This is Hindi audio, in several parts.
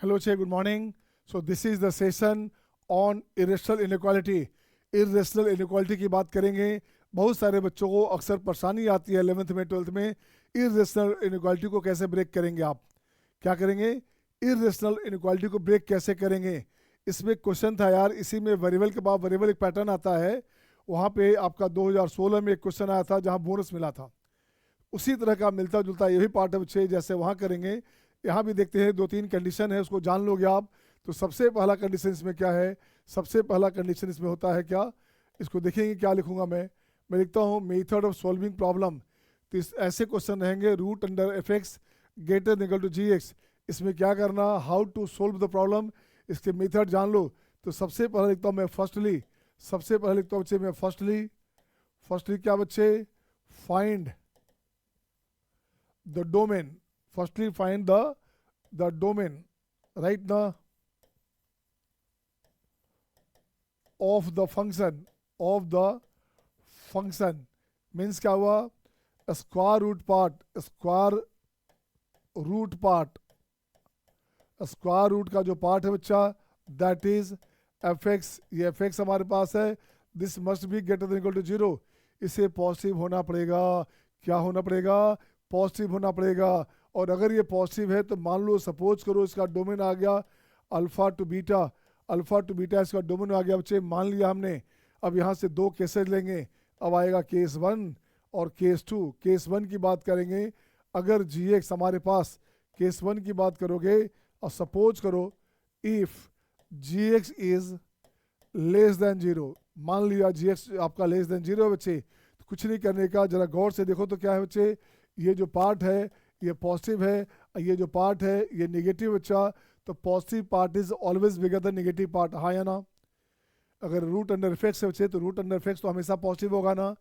Hello, Che. Good morning. So this is the session on irrational inequality. irrational inequality की बात करेंगे. बहुत सारे बच्चों को अक्सर परेशानी आती है 11th में 12th में. irrational inequality को कैसे ब्रेक करेंगे आप? क्या करेंगे? irrational inequality को ब्रेक कैसे करेंगे? इसमें क्वेश्चन था यार, इसी में वेरिएबल के बाद वेरिएबल एक पैटर्न आता है. वहाँ पे आपका 2016 में एक क्वेश्चन आया था जहाँ बोनस मिला था. उसी तरह का मिलता जुलता ये भी पार्ट है बच्चे, जैसे वहाँ करेंगे. यहाँ भी देखते हैं, दो तीन कंडीशन है, उसको जान लोगे आप. तो सबसे पहला कंडीशन इसमें क्या है? सबसे पहला कंडीशन इसमें होता है क्या? इसको देखेंगे क्या लिखूंगा मैं लिखता हूँ मेथड ऑफ सॉल्विंग प्रॉब्लम. तो ऐसे क्वेश्चन रहेंगे, root under f x greater than equal to ji x. इसमें क्या करना, how to solve the problem, इसके मेथड जान लो. तो सबसे पहले लिखता हूँ मैं फर्स्टली, सबसे पहले लिखता हूँ बच्चे मैं फर्स्टली क्या बच्चे, find the domain. Firstly find the domain, right, the of the function means क्या हुआ, स्क्वायर रूट का जो पार्ट है बच्चा, दैट इज एफ एक्स. ये एफ एक्स हमारे पास है. This must be greater than equal to zero. इसे पॉजिटिव होना पड़ेगा. क्या होना पड़ेगा? पॉजिटिव होना पड़ेगा. और अगर ये पॉजिटिव है तो मान लो, सपोज करो इसका डोमेन आ गया अल्फा टू बीटा इसका डोमेन आ गया बच्चे, मान लिया हमने. अब यहाँ से दो केसेस लेंगे. अब आएगा केस 1 और केस 2. केस 1 की बात करेंगे, अगर जी एक्स हमारे पास, केस 1 की बात करोगे और सपोज करो if ji x is less than zero. मान लिया जी एक्स आपका लेस देन जीरो है बच्चे. तो कुछ नहीं करने का, जरा गौर से देखो तो क्या है बच्चे, ये जो पार्ट है ये पॉजिटिव है, ये जो पार्ट है ये नेगेटिव बच्चा. तो positive part is always bigger than negative part, हाँ या ना? अगर रूट अंडर इफेक्ट्स है बच्चे तो रूट अंडर इफेक्ट्स तो हमेशा पॉजिटिव होगा ना.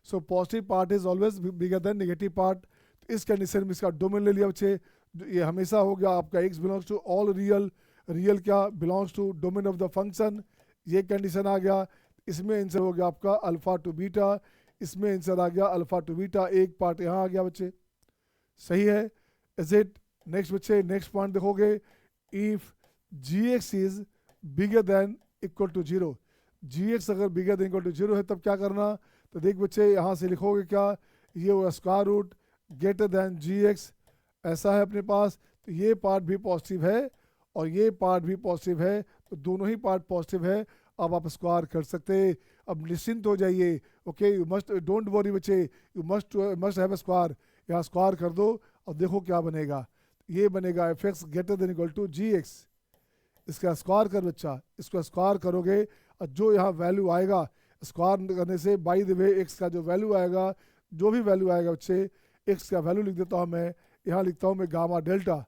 So positive part is always bigger than negative part. तो इस कंडीशन में इसका डोमेन ले लिया बच्चे. ये हमेशा हो गया आपका X belongs to all real. Real क्या belongs to domain of the function. ये कंडीशन आ गया. इसमें आंसर हो गया आपका अल्फा टू बीटा. इसमें आंसर आ गया अल्फा टू बीटा. एक पार्ट यहाँ आ गया बच्चे, सही है. Is it? नेक्स्ट बच्चे, नेक्स्ट पॉइंट देखोगे, if ji x is bigger than equal to zero. G x अगर bigger than equal to zero है तब क्या करना? तो देख बच्चे, यहाँ से लिखोगे क्या, ये हुआ square root greater than g x. ऐसा है अपने पास. तो ये पार्ट भी पॉजिटिव है और ये पार्ट भी पॉजिटिव है, तो दोनों ही पार्ट पॉजिटिव है. अब आप स्क्वायर कर सकते. अब निश्चिंत हो जाइए. Okay, you must, don't worry बच्चे, you must have a square. यहाँ स्क्वायर कर दो और देखो क्या बनेगा. ये बनेगा F x greater than equal to ji X. इसका स्क्वायर कर बच्चा, इसको स्क्वायर करोगे और जो यहाँ वैल्यू आएगा स्क्वायर करने से, बाय द वे एक्स का जो वैल्यू आएगा, जो भी वैल्यू आएगा बच्चे, एक्स का वैल्यू लिख देता हूँ मैं. यहाँ लिखता हूँ मैं गामा डेल्टा.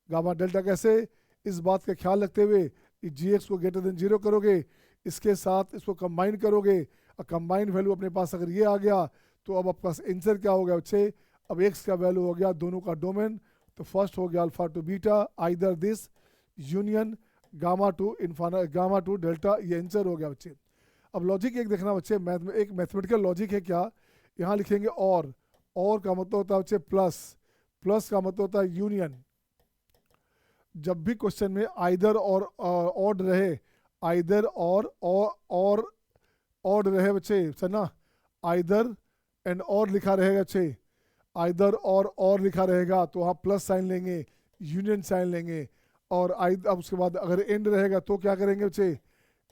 गामा डेल्टा कैसे? इस बात का ख्याल रखते हुए जी एक्स को ग्रेटर देन जीरो करोगे, इसके साथ इसको कंबाइन करोगे और कंबाइंड वैल्यू अपने पास अगर ये आ गया तो अब आपके पास आंसर क्या हो गया बच्चे, अब एक्स का वैल्यू हो गया दोनों का डोमेन. तो फर्स्ट हो गया alpha to beta, either this union gamma two delta. ये आंसर हो गया बच्चे. अब लॉजिक एक देखना बच्चे, एक मैथमेटिकल लॉजिक है क्या. यहाँ लिखेंगे और का मतलब होता है बच्चे प्लस का मतलब होता है यूनियन. जब भी क्वेश्चन में आइदर और ऑड रहे, आइदर और ऑड रहे बच्चे, समझना, आइदर एंड और लिखा रहेगा बच्चे, आइदर और लिखा रहेगा तो वहाँ प्लस साइन लेंगे, यूनियन साइन लेंगे. और अब उसके बाद अगर एंड रहेगा तो क्या करेंगे बच्चे,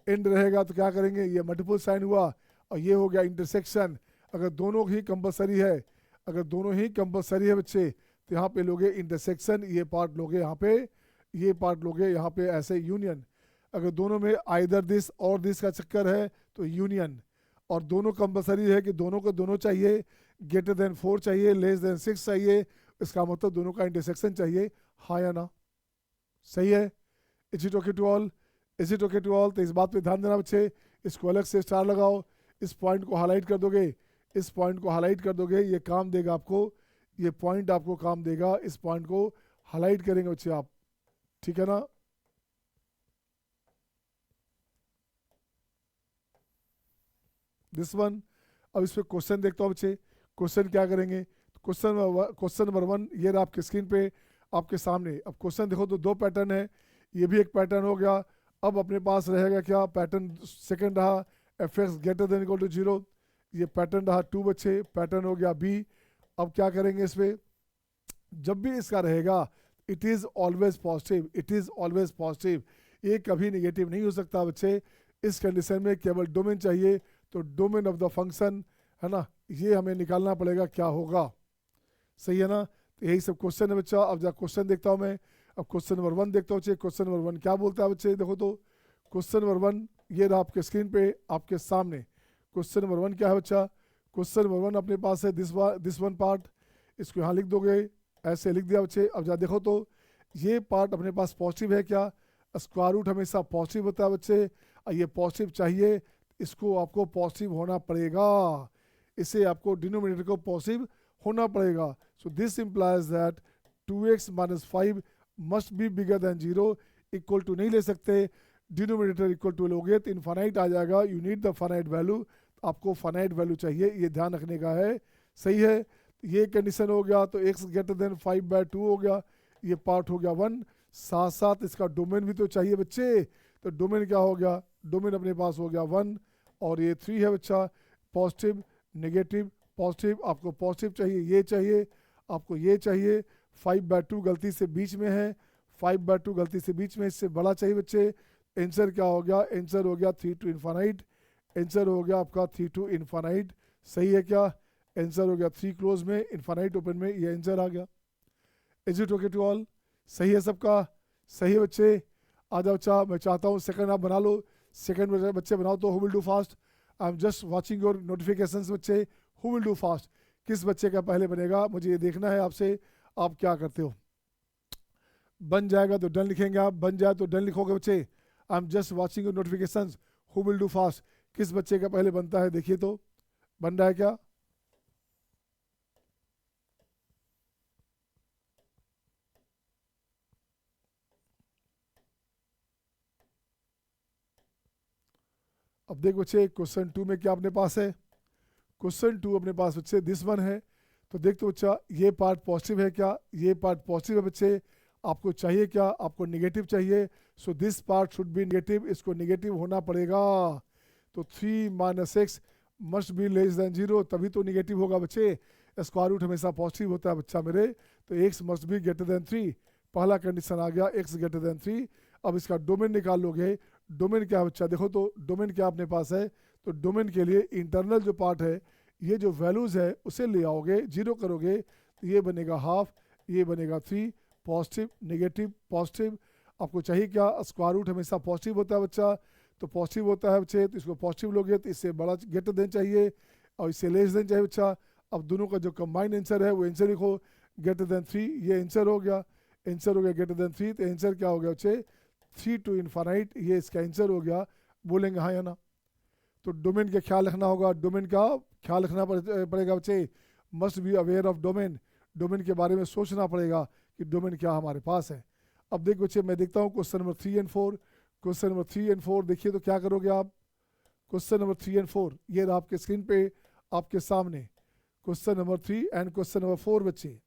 एंड रहेगा तो क्या करेंगे, ये मल्टीपल साइन हुआ और ये हो गया इंटरसेक्शन. अगर दोनों ही कंपलसरी है बच्चे, तो यहाँ पे लोगे इंटरसेक्शन, ये पार्ट लोगे यहाँ पे, ये पार्ट लोगे यहाँ पे ऐसे यूनियन. अगर दोनों में आइदर दिस और दिस का चक्कर है तो यूनियन. और दोनों कंपलसरी है कि दोनों को दोनों चाहिए, ग्रेटर देन 4 चाहिए, लेस देन 6 चाहिए, इसका मतलब दोनों का इंटरसेक्शन चाहिए, हाँ या ना? सही है. Is it okay to all? Is it okay to all? तो इस बात पे ध्यान देना बच्चे. इसको अलग से स्टार लगाओ, इस पॉइंट को हाईलाइट कर दोगे, ये काम देगा आपको, ये पॉइंट आपको काम देगा. इस पॉइंट को हाईलाइट करेंगे बच्चे आप, ठीक है ना? This one. अब इस पे क्वेश्चन देखता हूँ बच्चे. क्वेश्चन क्या करेंगे? क्वेश्चन नंबर 1 ये रहा आपके स्क्रीन पे आपके सामने. अब क्वेश्चन देखो तो दो पैटर्न है. ये भी एक पैटर्न हो गया। अब अपने पास रहेगा क्या पैटर्न, सेकंड रहा f x greater than equal to 0, ये पैटर्न रहा 2 बच्चे, पैटर्न हो गया बी। अब क्या करेंगे इस पर, जब भी इसका रहेगा it is always positive, it is always positive, ये कभी नेगेटिव नहीं हो सकता बच्चे। इस कंडीशन में केवल डोमेन चाहिए, तो डोमेन ऑफ द फंक्शन है ना, ये हमें निकालना पड़ेगा क्या होगा, सही है ना। तो यही सब क्वेश्चन है बच्चा। अब जब क्वेश्चन देखता हूँ मैं, अब क्वेश्चन नंबर 1 देखता हूँ बच्चे। क्वेश्चन नंबर 1 क्या बोलता है बच्चे, देखो तो क्वेश्चन नंबर 1 ये रहा आपके स्क्रीन पे आपके सामने। क्वेश्चन नंबर 1 क्या है बच्चा, क्वेश्चन नंबर 1 अपने पास है दिस वन पार्ट, इसको यहाँ लिख दोगे, ऐसे लिख दिया बच्चे। अब जा देखो तो ये पार्ट अपने पास पॉजिटिव है क्या, स्क्वायर रूट हमेशा पॉजिटिव होता है बच्चे, और ये पॉजिटिव चाहिए, इसको आपको पॉजिटिव होना पड़ेगा, इसे आपको डिनोमिनेटर को पॉजिटिव होना पड़ेगा। So this implies that 2x minus 5 must be bigger than 0, equal to नहीं ले सकते, डिनोमिनेटर इक्वल टू लोगे तो इनफाइनाइट आ जाएगा, you need the finite value, आपको फाइनाइट वैल्यू चाहिए, ये ध्यान रखने का है, सही है। ये कंडीशन हो गया, तो x ग्रेटर देन 5/2 हो गया, ये पार्ट हो गया 1। साथ साथ इसका डोमेन भी तो चाहिए बच्चे, तो डोमेन क्या हो गया, डोमेन अपने पास हो गया 1, और ये 3 है बच्चा, पॉजिटिव नेगेटिव पॉजिटिव, आपको पॉजिटिव चाहिए, ये चाहिए, आपको ये चाहिए, 5/2 गलती से बीच में है, 5/2 गलती से बीच में, इससे बड़ा चाहिए बच्चे। आंसर क्या हो गया, आंसर हो गया 3 टू इन्फानाइट, आंसर हो गया आपका 3 टू इन्फानाइट, सही है क्या, आंसर हो गया 3 क्लोज में, इन्फानाइट ओपन में, ये आंसर आ गया। Is it okay to all, सही है सबका, सही है बच्चे। आ जाओ बच्चा, मैं चाहता हूँ सेकंड आप बना लो, सेकंड बच्चे बनाओ तो who will do fast, I am just watching your notifications बच्चे, हु विल डू फास्ट, किस बच्चे का पहले बनेगा, मुझे ये देखना है आपसे, आप क्या करते हो। बन जाएगा तो डन लिखेंगे आप, बन जाए तो डन लिखोगे बच्चे। आई am just watching your notifications, who will do fast, किस बच्चे का पहले बनता है, देखिए तो बन रहा है क्या। अब देख बच्चे क्वेश्चन 2 में क्या अपने पास है, क्वेश्चन 2 अपने पास बच्चे दिस वन है, तो देख तो बच्चा ये पार्ट पॉजिटिव है क्या, ये पार्ट पॉजिटिव है बच्चे, आपको चाहिए क्या, आपको नेगेटिव चाहिए, so this part should B negative, इसको नेगेटिव होना पड़ेगा, तो 3 minus x must be less than 0, तभी तो नेगेटिव होगा बच्चे, स्क्वायर रूट हमेशा पॉजिटिव होता है बच्चा मेरे, तो x must be greater then 3, पहला कंडीशन आ गया एक्स ग्रेटर देन 3। अब इसका डोमेन निकाल लोगे, डोमेन क्या बच्चा, देखो तो डोमेन क्या अपने पास है, तो डोमेन के लिए इंटरनल जो पार्ट है, ये जो वैल्यूज़ है उसे ले आओगे, 0 करोगे तो ये बनेगा हाफ, ये बनेगा 3, पॉजिटिव नेगेटिव पॉजिटिव, आपको चाहिए क्या, स्क्वायर रूट हमेशा पॉजिटिव होता है बच्चा, तो पॉजिटिव होता है बच्चे, तो इसको पॉजिटिव लोगे तो इससे बड़ा ग्रेटर देन चाहिए और इससे लेस देन चाहिए बच्चा। अब दोनों का जो कंबाइंड आंसर है वो आंसर लिखो, ग्रेटर देन 3, ये आंसर हो गया, आंसर हो गया ग्रेटर देन 3, तो आंसर क्या हो गया बच्चे 3 टू इन्फानाइट, ये इसका आंसर हो गया, बोलेंगे हाँ या ना। तो डोमेन का ख्याल रखना होगा, डोमेन का ख्याल रखना पड़ेगा बच्चे, must be aware of domain, domain के बारे में सोचना पड़ेगा कि डोमेन क्या हमारे पास है। अब देख बच्चे मैं देखता हूँ question number 3 and 4, question number 3 and 4 देखिए तो क्या करोगे आप, क्वेश्चन नंबर 3 एंड 4 ये रहा आपके स्क्रीन पे आपके सामने, question number 3 and question number 4 बच्चे।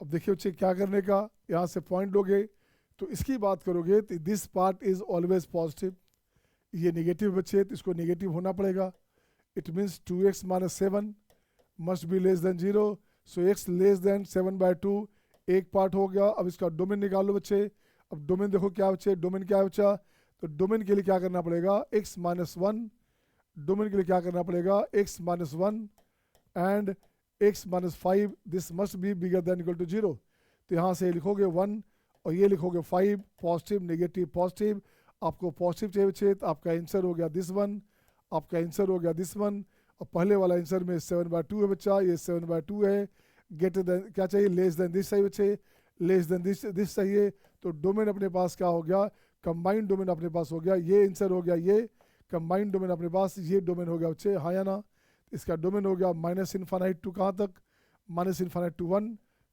अब देखिए बच्चे क्या करने का, यहाँ से पॉइंट लोगे तो इसकी बात करोगे तो this part is always positive, ये नेगेटिव बच्चे तो इसको नेगेटिव होना पड़ेगा, it means 2x minus 7 must be less than 0, so x less then 7/2, एक पार्ट हो गया। अब इसका डोमेन निकालो बच्चे, अब डोमेन देखो क्या बच्चे, डोमेन क्या है बच्चा, तो डोमेन के लिए क्या करना पड़ेगा x माइनस 1, डोमेन के लिए क्या करना पड़ेगा x minus 1 and x minus 5, this must be bigger than equal to 0, तो यहाँ से लिखोगे 1 और ये लिखोगे 5, पॉजिटिव नेगेटिव पॉजिटिव, आपको पॉजिटिव चाहिए बच्चे, तो आपका आंसर हो गया दिस वन, आपका आंसर हो गया दिस वन, और पहले वाला आंसर में 7/2 है बच्चा, ये 7/2 है, ग्रेटर देन क्या चाहिए, लेस देन दिस चाहिए बच्चे, लेस देन दिस चाहिए, तो डोमेन अपने पास क्या हो गया, कंबाइंड डोमेन अपने पास हो गया, ये आंसर हो गया, ये कंबाइंड डोमेन अपने पास, ये डोमेन हो गया बच्चे, हाँ या ना। इसका डोमेन हो गया माइनस इन्फानाइट टू कहाँ तक, माइनस इन्फानाइट टू 1,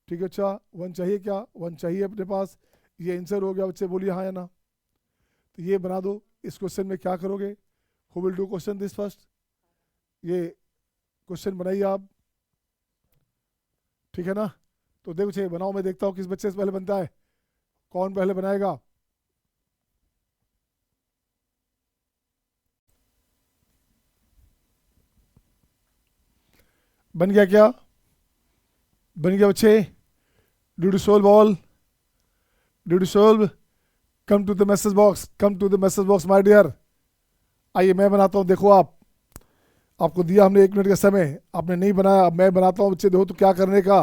ठीक है अच्छा, 1 चाहिए क्या, 1 चाहिए अपने पास, ये आंसर हो गया बच्चे, बोलिए हाँ या ना। तो ये बना दो, इस क्वेश्चन में क्या करोगे? Who will do question this first? ये क्वेश्चन बनाइए आप, ठीक है ना? तो देखो चाहिए बनाओ, मैं देखता हूँ किस बच्चे से पहले बनता है, कौन पहले बनाएगा। बन गया क्या? बन गया बच्चे? Did you solve all? Did you solve? Come to the message box. Come to the message box, my dear. आइए मैं बनाता हूँ, देखो आपको दिया हमने 1 मिनट का समय, आपने नहीं बनाया, अब मैं बनाता हूँ बच्चे। देखो तो क्या करने का,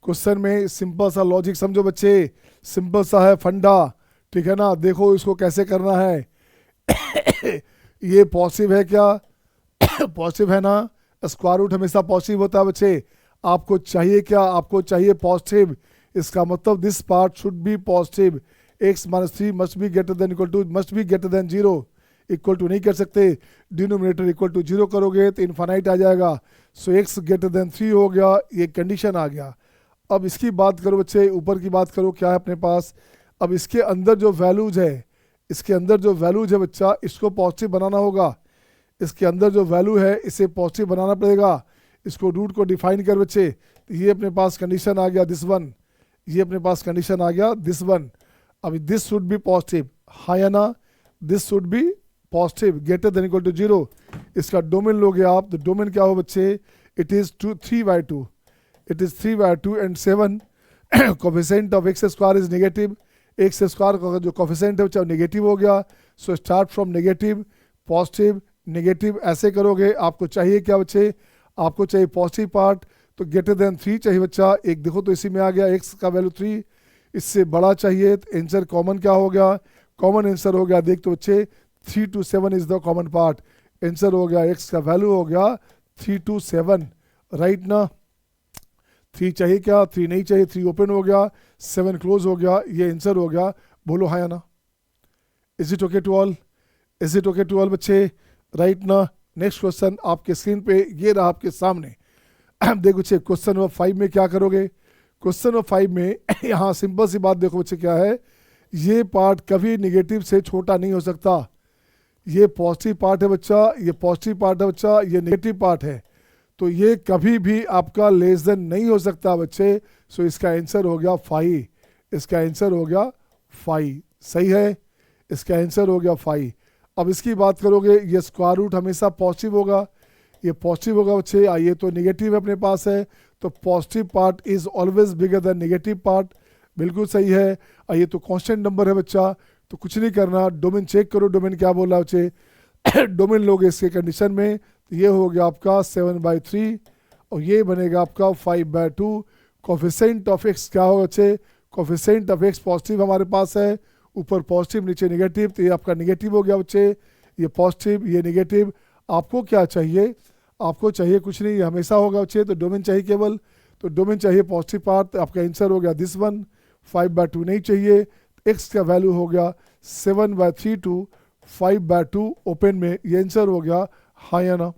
क्वेश्चन में सिंपल सा लॉजिक समझो बच्चे, सिंपल सा है फंडा, ठीक है ना? देखो इसको कैसे करना है। ये पॉजिटिव है क्या? पॉजिटिव है ना? स्क्वायर रूट हमेशा पॉजिटिव होता है बच्चे। आपको चाहिए क्या? आपको चाहिए पॉजिटिव। इसका मतलब this part should be positive. x minus 3 must be greater than equal to, must be greater than 0। Equal to नहीं कर सकते, डिनोमिनेटर इक्वल टू 0 करोगे तो इन्फानाइट आ जाएगा। सो x ग्रेटर देन 3 हो गया, ये कंडीशन आ गया। अब इसकी बात करो बच्चे, ऊपर की बात करो, क्या है अपने पास? अब इसके अंदर जो वैल्यूज है, इसके अंदर जो वैल्यूज है बच्चा, इसको पॉजिटिव बनाना होगा। इसके अंदर जो वैल्यू है इसे पॉजिटिव बनाना पड़ेगा। इसको रूट को डिफाइन कर बच्चे, तो ये अपने पास कंडीशन आ गया दिस वन, ये अपने पास कंडीशन आ गया दिस वन। अभी दिस शुड बी पॉजिटिव, हाँ या ना? This should be positive, greater than equal to 0। इसका डोमेन लोगे आप, तो डोमेन क्या हो बच्चे? It is 3/2, it is 3/2 and 7। Coefficient of x square is negative, x square का जो कोफिशिएंट है बच्चा नेगेटिव हो गया। So start from negative, positive, negative, ऐसे करोगे। आपको चाहिए क्या बच्चे? आपको चाहिए पॉजिटिव पार्ट, तो ग्रेटर देन 3 चाहिए बच्चा। एक देखो तो इसी में आ गया, x का वैल्यू 3, इससे बड़ा चाहिए, तो आंसर कॉमन क्या हो गया? कॉमन आंसर हो गया, देख तो बच्चे 3 to 7 is the common part. Answer हो गया, x का वैल्यू हो गया 3 to 7, राइट ना? 3 चाहिए क्या? 3 नहीं चाहिए, 3 ओपन हो गया, 7 क्लोज हो गया, ये आंसर हो गया। बोलो हाँ या ना? Is it okay to all? Is it okay to all बच्चे? राइट ना? नेक्स्ट क्वेश्चन आपके स्क्रीन पे ये रहा आपके सामने। देखो बच्चे क्वेश्चन नंबर 5 में क्या करोगे? क्वेश्चन नंबर 5 में यहाँ सिंपल सी बात देखो बच्चे क्या है, ये पार्ट कभी नेगेटिव से छोटा नहीं हो सकता। ये पॉजिटिव पार्ट है बच्चा, ये पॉजिटिव पार्ट है बच्चा, ये नेगेटिव पार्ट है, तो ये कभी भी आपका लेस देन नहीं हो सकता बच्चे। सो इसका आंसर हो गया 5, इसका आंसर हो गया 5, सही है? इसका आंसर हो गया 5। अब इसकी बात करोगे, ये स्क्वायर रूट हमेशा पॉजिटिव होगा, ये पॉजिटिव होगा बच्चे। ये तो नेगेटिव अपने पास है, तो positive part is always bigger than negative part, बिल्कुल सही है। ये तो कांस्टेंट नंबर है बच्चा, तो कुछ नहीं करना, डोमेन चेक करो, डोमेन क्या बोल रहा है बच्चे। डोमेन लोगे इसके कंडीशन में, तो ये हो गया आपका 7/3 और ये बनेगा आपका 5/2। कोफिशिएंट ऑफ एक्स क्या होगा बच्चे? कोफिशिएंट ऑफ एक्स पॉजिटिव हमारे पास है, ऊपर पॉजिटिव नीचे नेगेटिव, तो ये आपका नेगेटिव हो गया बच्चे। ये पॉजिटिव ये नेगेटिव, आपको क्या चाहिए? आपको चाहिए कुछ नहीं, ये हमेशा होगा बच्चे, तो डोमेन चाहिए केवल, तो डोमेन चाहिए पॉजिटिव पार्ट, तो आपका आंसर हो गया दिस वन। 5/2 नहीं चाहिए, एक्स का वैल्यू हो गया 7/3 टू 5/2 ओपन में, ये आंसर हो गया हाँ या ना?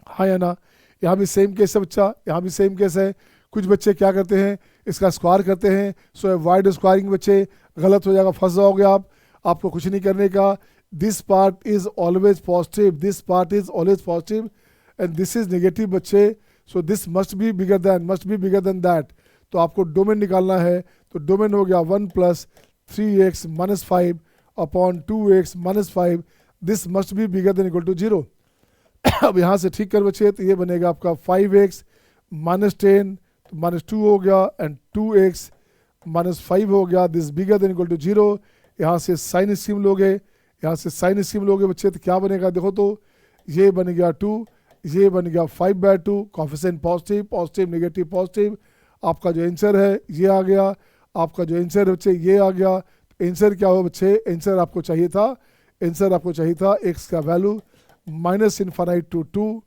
हाँ या ना? यहाँ भी सेम केस है बच्चा, यहाँ भी सेम केस है। कुछ बच्चे क्या करते हैं, इसका स्क्वायर करते हैं, सो अवॉइड स्क्वायरिंग बच्चे, गलत हो जाएगा, फंस जाओगे आप। आपको कुछ नहीं करने का, this part is always positive, this part is always positive and this is negative बच्चे। So this must be bigger than that. तो आपको डोमेन निकालना है, तो डोमेन हो गया 1 + 3x - 5 upon 2x - 5, this must be bigger than equal to 0। अब यहाँ से ठीक कर बच्चे, तो ये बनेगा आपका 5x - 10 -2 हो गया एंड 2x - 5 हो गया, this bigger than equal to 0। यहाँ से साइन स्कीम लोगे, यहाँ से साइन स्कीम लोगे बच्चे, तो क्या बनेगा देखो तो, ये बन गया 2, ये बन गया 5/2, coefficient positive positive negative positive. आपका जो आंसर है ये आ गया, आपका जो आंसर है बच्चे ये आ गया। आंसर क्या हो बच्चे? आंसर आपको चाहिए था, आंसर आपको चाहिए था x का वैल्यू -∞ टू 2,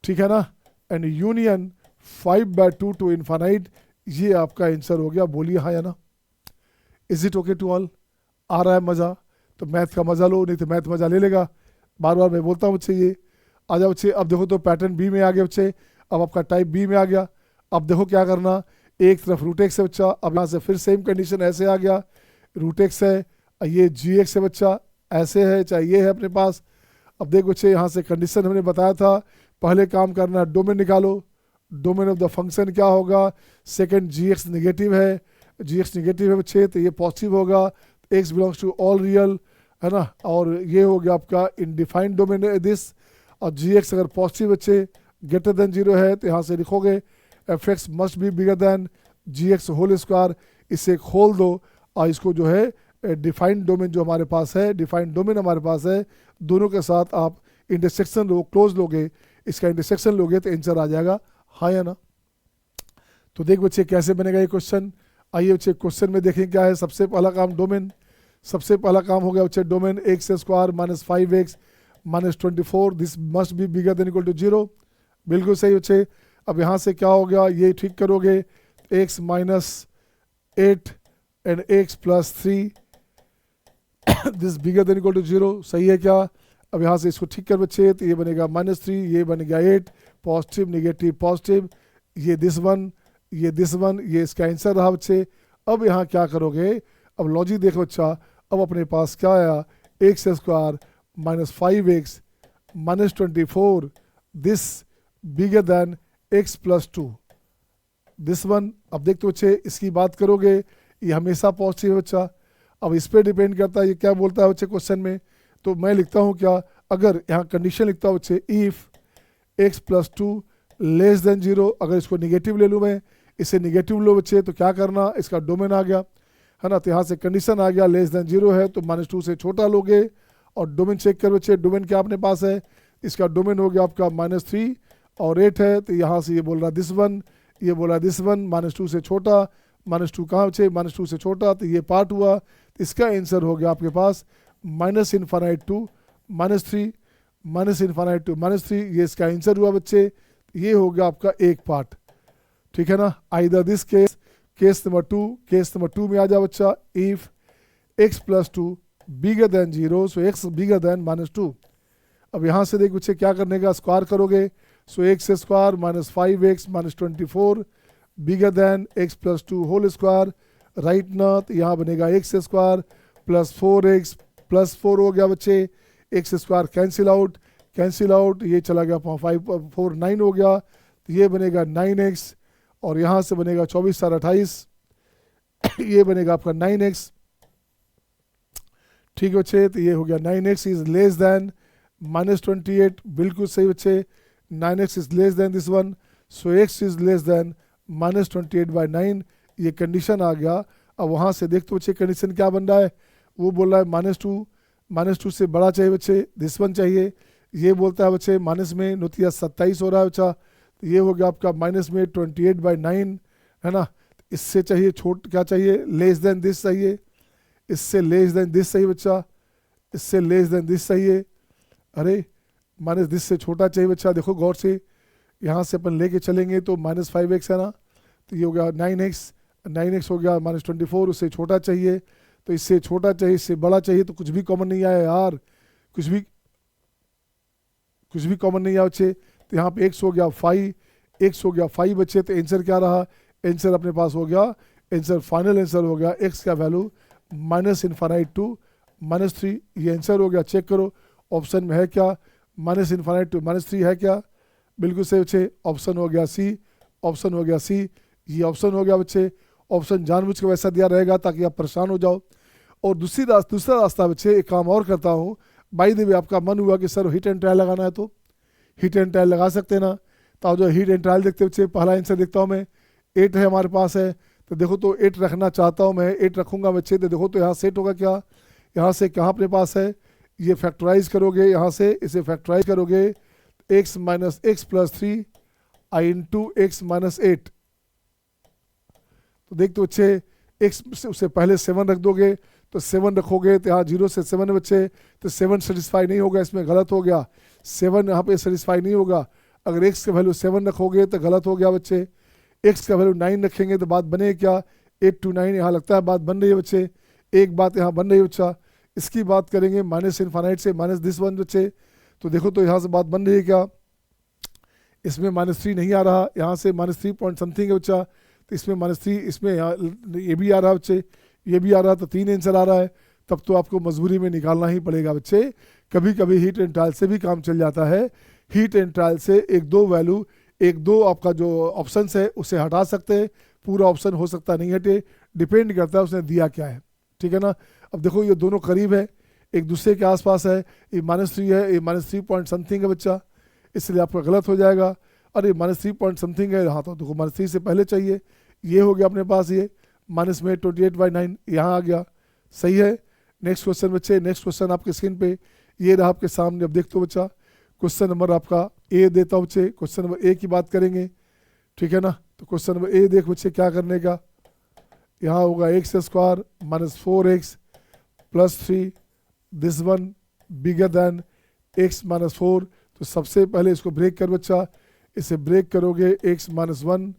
ठीक है ना, एंड यूनियन 5/2 टू इन्फानाइट, ये आपका आंसर हो गया। बोलिए हाँ या ना? Is it okay to all? आ रहा है मज़ा? तो मैथ का मज़ा लो, नहीं तो मैथ मज़ा ले लेगा। बार बार मैं बोलता हूँ बच्चे, ये आ जाओ बच्चे। अब देखो तो पैटर्न बी में आ गया बच्चे, अब आपका टाइप बी में आ गया। अब देखो क्या करना, एक तरफ रूट एक्स है बच्चा, अब यहाँ से फिर सेम कंडीशन ऐसे आ गया, रूट एक्स है, ये जी एक्स है बच्चा, ऐसे है चाहे ये है अपने पास। अब देखो बच्चे यहाँ से कंडीशन हमने बताया था, पहले काम करना डोमेन निकालो, डोमेन ऑफ द फंक्शन क्या होगा, सेकंड जी एक्स निगेटिव है, जी एक्स निगेटिव है बच्चे तो ये पॉजिटिव होगा, x belongs to all real है ना, और ये हो गया आपका इनडिफाइंड डोमेन दिस। और जी एक्स अगर पॉजिटिव बच्चे ग्रेटर देन जीरो है तो यहाँ से लिखोगे f x must be bigger than g x whole square, इसे खोल दो और इसको जो है डिफाइंड डोमेन जो हमारे पास है, डिफाइंड डोमेन हमारे पास है, दोनों के साथ आप इंटरसेक्शन लो, क्लोज लोगे, इसका इंटरसेक्शन लोगे तो आंसर आ जाएगा हाँ या ना। तो देख बच्चे कैसे बनेगा ये क्वेश्चन। आइए बच्चे क्वेश्चन में देखें क्या है। सबसे पहला काम डोमेन, सबसे पहला काम हो गया बच्चे domain x square minus 5x minus 24, this must be bigger than equal to 0। बिल्कुल सही बच्चे। अब यहाँ से क्या हो गया, ये ठीक करोगे x minus 8 and x plus 3 this bigger than equal to 0, सही है क्या। अब यहाँ से इसको ठीक कर बच्चे तो ये बनेगा -3, ये बन गया 8, पॉजिटिव निगेटिव पॉजिटिव, ये दिस वन, ये दिस वन, ये इसका आंसर रहा बच्चे। अब यहाँ क्या करोगे, अब लॉजिक देखो बच्चा, अब अपने पास क्या आया, x square minus 5x minus 24, this bigger then x plus 2, this one. अब देखते बच्चे इसकी बात करोगे, ये हमेशा पॉजिटिव है बच्चा। अब इस पर डिपेंड करता है ये क्या बोलता है बच्चे क्वेश्चन में, तो मैं लिखता हूँ क्या, अगर यहाँ कंडीशन लिखता हूँ बच्चे if x plus 2 less then 0, अगर इसको निगेटिव ले लूँ मैं, इसे निगेटिव लो बच्चे तो क्या करना, इसका डोमेन आ गया है ना, तो यहाँ से कंडीशन आ गया लेस देन 0 है तो -2 से छोटा लोगे, और डोमेन चेक कर बच्चे, डोमेन क्या अपने पास है, इसका डोमेन हो गया आपका -3 और 8 है, तो यहाँ से ये बोल रहा दिस वन, ये बोला दिस वन, -2 से छोटा, -2 कहाँ बच्चे, -2 से छोटा, तो ये पार्ट हुआ, तो इसका आंसर हो गया आपके पास -∞ टू -3, -∞ टू -3, ये इसका आंसर हुआ बच्चे। ये हो गया आपका एक पार्ट, ठीक है ना। Either this case, case number 2, case number 2 में आ जाओ बच्चा, if x plus 2 bigger than 0, so x bigger than -2। अब यहाँ से देख बच्चे क्या करने का, स्क्वायर करोगे, so X square minus 5x minus 24 bigger than x plus 2 whole square, right ना, तो यहाँ बनेगा x square plus 4x plus 4 हो गया बच्चे, x square cancel out, cancel out, ये चला गया 5 4 9 हो गया, तो ये बनेगा 9x, और यहाँ से बनेगा 24 4 28, ये बनेगा आपका 9x, ठीक है बच्चे। तो ये हो गया 9x इज लेस देन -28, बिल्कुल सही बच्चे, 9x is less then this one, so x is less then -28/9, ये कंडीशन आ गया। अब वहाँ से देखते बच्चे कंडीशन क्या बन रहा है, वो बोल रहा है -2 से बड़ा चाहिए बच्चे, दिस वन चाहिए, ये बोलता है बच्चे माइनस में नोतिया 27 हो रहा है बच्चा, तो ये हो गया आपका माइनस में 28/9 है ना, इससे चाहिए क्या चाहिए, लेस देन दिस चाहिए, इससे लेस देन दिस चाहिए बच्चा, इससे लेस देन दिस चाहिए, अरे माइनस दिस से छोटा चाहिए बच्चा, देखो गौर से, यहाँ से अपन लेके चलेंगे तो -5x है ना, तो ये हो गया 9x हो गया -24, उससे छोटा चाहिए, तो इससे छोटा चाहिए, इससे बड़ा चाहिए, तो कुछ भी कॉमन नहीं आया यार, कुछ भी कॉमन नहीं आया बच्चे, तो यहाँ पे x हो गया 5, x हो गया 5 बच्चे, तो आंसर क्या रहा, आंसर अपने पास हो गया, आंसर फाइनल आंसर हो गया x का वैल्यू -∞ टू -3, ये आंसर हो गया। चेक करो ऑप्शन में है क्या, -∞ टू -3 है क्या, बिल्कुल सही बच्चे, ऑप्शन हो गया सी, ऑप्शन हो गया सी, ये ऑप्शन हो गया बच्चे। ऑप्शन जानबूझ के वैसा दिया रहेगा ताकि आप परेशान हो जाओ। और दूसरा रास्ता बच्चे, एक काम और करता हूँ, बाई द वे आपका मन हुआ कि सर हिट एंड ट्रायल लगाना है तो हिट एंड ट्रायल लगा सकते हैं ना, तो जो हिट एंड ट्रायल देखते बच्चे, पहला आंसर देखता हूँ मैं, 8 है हमारे पास है, तो देखो तो 8 रखना चाहता हूँ मैं, 8 रखूँगा बच्चे, तो देखो तो यहाँ सेट होगा क्या, यहाँ से कहाँ अपने पास है, ये फैक्टराइज करोगे, यहाँ से इसे फैक्टराइज करोगे, x माइनस एक्स प्लस 3 आई इंटू एक्स माइनस 8, तो देख तो बच्चे x उससे पहले 7 रख दोगे, तो 7 रखोगे तो यहाँ 0 से 7 बच्चे, तो 7 सेटिस्फाई नहीं होगा, इसमें गलत हो गया, 7 यहाँ पे सेटिस्फाई नहीं होगा। अगर x का वैल्यू 7 रखोगे तो गलत हो गया बच्चे, x का वैल्यू 9 रखेंगे तो बात बने क्या, 8 to 9 यहाँ लगता है बात बन रही है बच्चे, एक बात यहाँ बन रही है बच्चा। इसकी बात करेंगे -∞ से माइनस दिस वन बच्चे, तो देखो तो यहाँ से बात बन रही है क्या, इसमें -3 नहीं आ रहा, यहाँ से -3 पॉइंट समथिंग है बच्चा, तो इसमें -3, इसमें यहाँ ये भी आ रहा है बच्चे, ये भी आ रहा है, तो 3 आंसर आ रहा है, तब तो आपको मजबूरी में निकालना ही पड़ेगा बच्चे। कभी कभी हीट एंड ट्रायल से भी काम चल जाता है। हीट एंड ट्रायल से एक दो आपका जो ऑप्शंस है उसे हटा सकते हैं, पूरा ऑप्शन हो सकता नहीं हटे, डिपेंड करता है उसने दिया क्या है, ठीक है ना। अब देखो ये दोनों करीब है, एक दूसरे के आसपास है, ये -3 है, ये -3 पॉइंट समथिंग है बच्चा, इसलिए आपका गलत हो जाएगा। अरे -3 पॉइंट समथिंग है, हाँ तो देखो -3 से पहले चाहिए, ये हो गया अपने पास, ये माइनस में 28/9 यहाँ आ गया, सही है। नेक्स्ट क्वेश्चन बच्चे, नेक्स्ट क्वेश्चन आपके स्क्रीन पे ये रहा आपके सामने। अब देखते हो बच्चा, क्वेश्चन नंबर आपका ए देता हूँ बच्चे, क्वेश्चन नंबर ए की बात करेंगे, ठीक है ना। तो क्वेश्चन नंबर ए देख बच्चे क्या करने का, यहाँ होगा x² -4x + 3, this one bigger than x - 4। तो सबसे पहले इसको ब्रेक कर बच्चा, इसे ब्रेक करोगे x - 1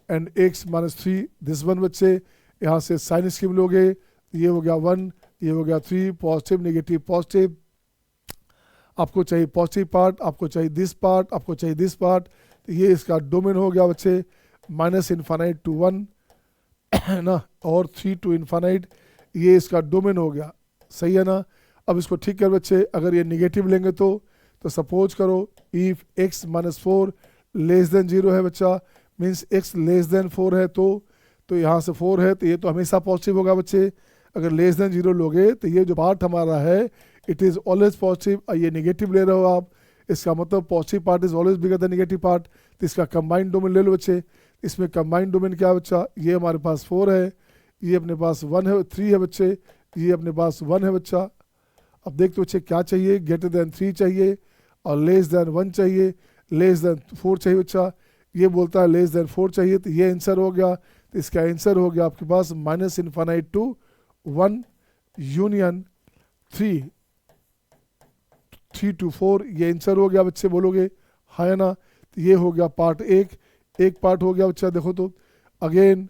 and x - 3, this one बच्चे, यहाँ से साइन स्कीम लोगे, ये हो गया 1, ये हो गया 3, पॉजिटिव नेगेटिव पॉजिटिव, आपको चाहिए पॉजिटिव पार्ट, आपको चाहिए दिस पार्ट, आपको चाहिए दिस पार्ट। तो ये इसका डोमेन हो गया बच्चे -∞ to 1 है ना, और 3 to ∞, ये इसका डोमेन हो गया, सही है ना। अब इसको ठीक कर बच्चे, अगर ये निगेटिव लेंगे तो सपोज करो इफ x - 4 < 0 है बच्चा, मीन्स x < 4 है, तो यहाँ से 4 है, तो ये तो हमेशा पॉजिटिव होगा बच्चे। अगर < 0 लोगे तो ये जो पार्ट हमारा है इट इज़ ऑलवेज पॉजिटिव, ये नेगेटिव ले रहे हो आप, इसका मतलब positive part is always bigger the negative part. तो इसका कंबाइंड डोमेन ले लो बच्चे, इसमें कंबाइंड डोमेन क्या है बच्चा, ये हमारे पास 4 है, ये अपने पास 1 है, 3 है बच्चे, ये अपने पास 1 है बच्चा। अब देखते बच्चे क्या चाहिए, <3 चाहिए और <1 चाहिए, <4 चाहिए बच्चा, ये बोलता है <4 चाहिए, तो ये आंसर हो गया। तो इसका आंसर हो गया आपके पास -∞ to 1 यूनियन 3 to 4, ये आंसर हो गया बच्चे, बोलोगे हाँ है ना। तो ये हो गया पार्ट एक पार्ट हो गया बच्चा। देखो तो अगेन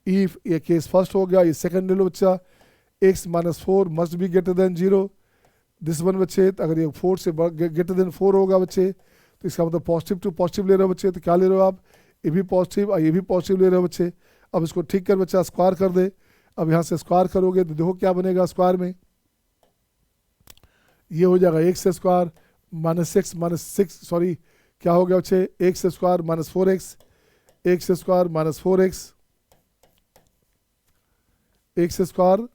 इफ, ये केस फर्स्ट हो गया, ये सेकंड ले लो बच्चा, x - 4 must be > 0, this one बच्चे। तो अगर ये 4 से >4 होगा बच्चे, तो इसका मतलब पॉजिटिव टू पॉजिटिव ले रहे हो बच्चे, तो क्या ले रहे हो आप, ये भी पॉजिटिव और ये भी पॉजिटिव ले रहे हो बच्चे। अब इसको ठीक कर बच्चा, स्क्वायर कर दे। अब यहाँ से स्क्वायर करोगे तो देखो क्या बनेगा स्क्वायर में, ये हो जाएगा x² -6 सॉरी क्या हो गया बच्चे, x² - 4x, x² - 4x, x²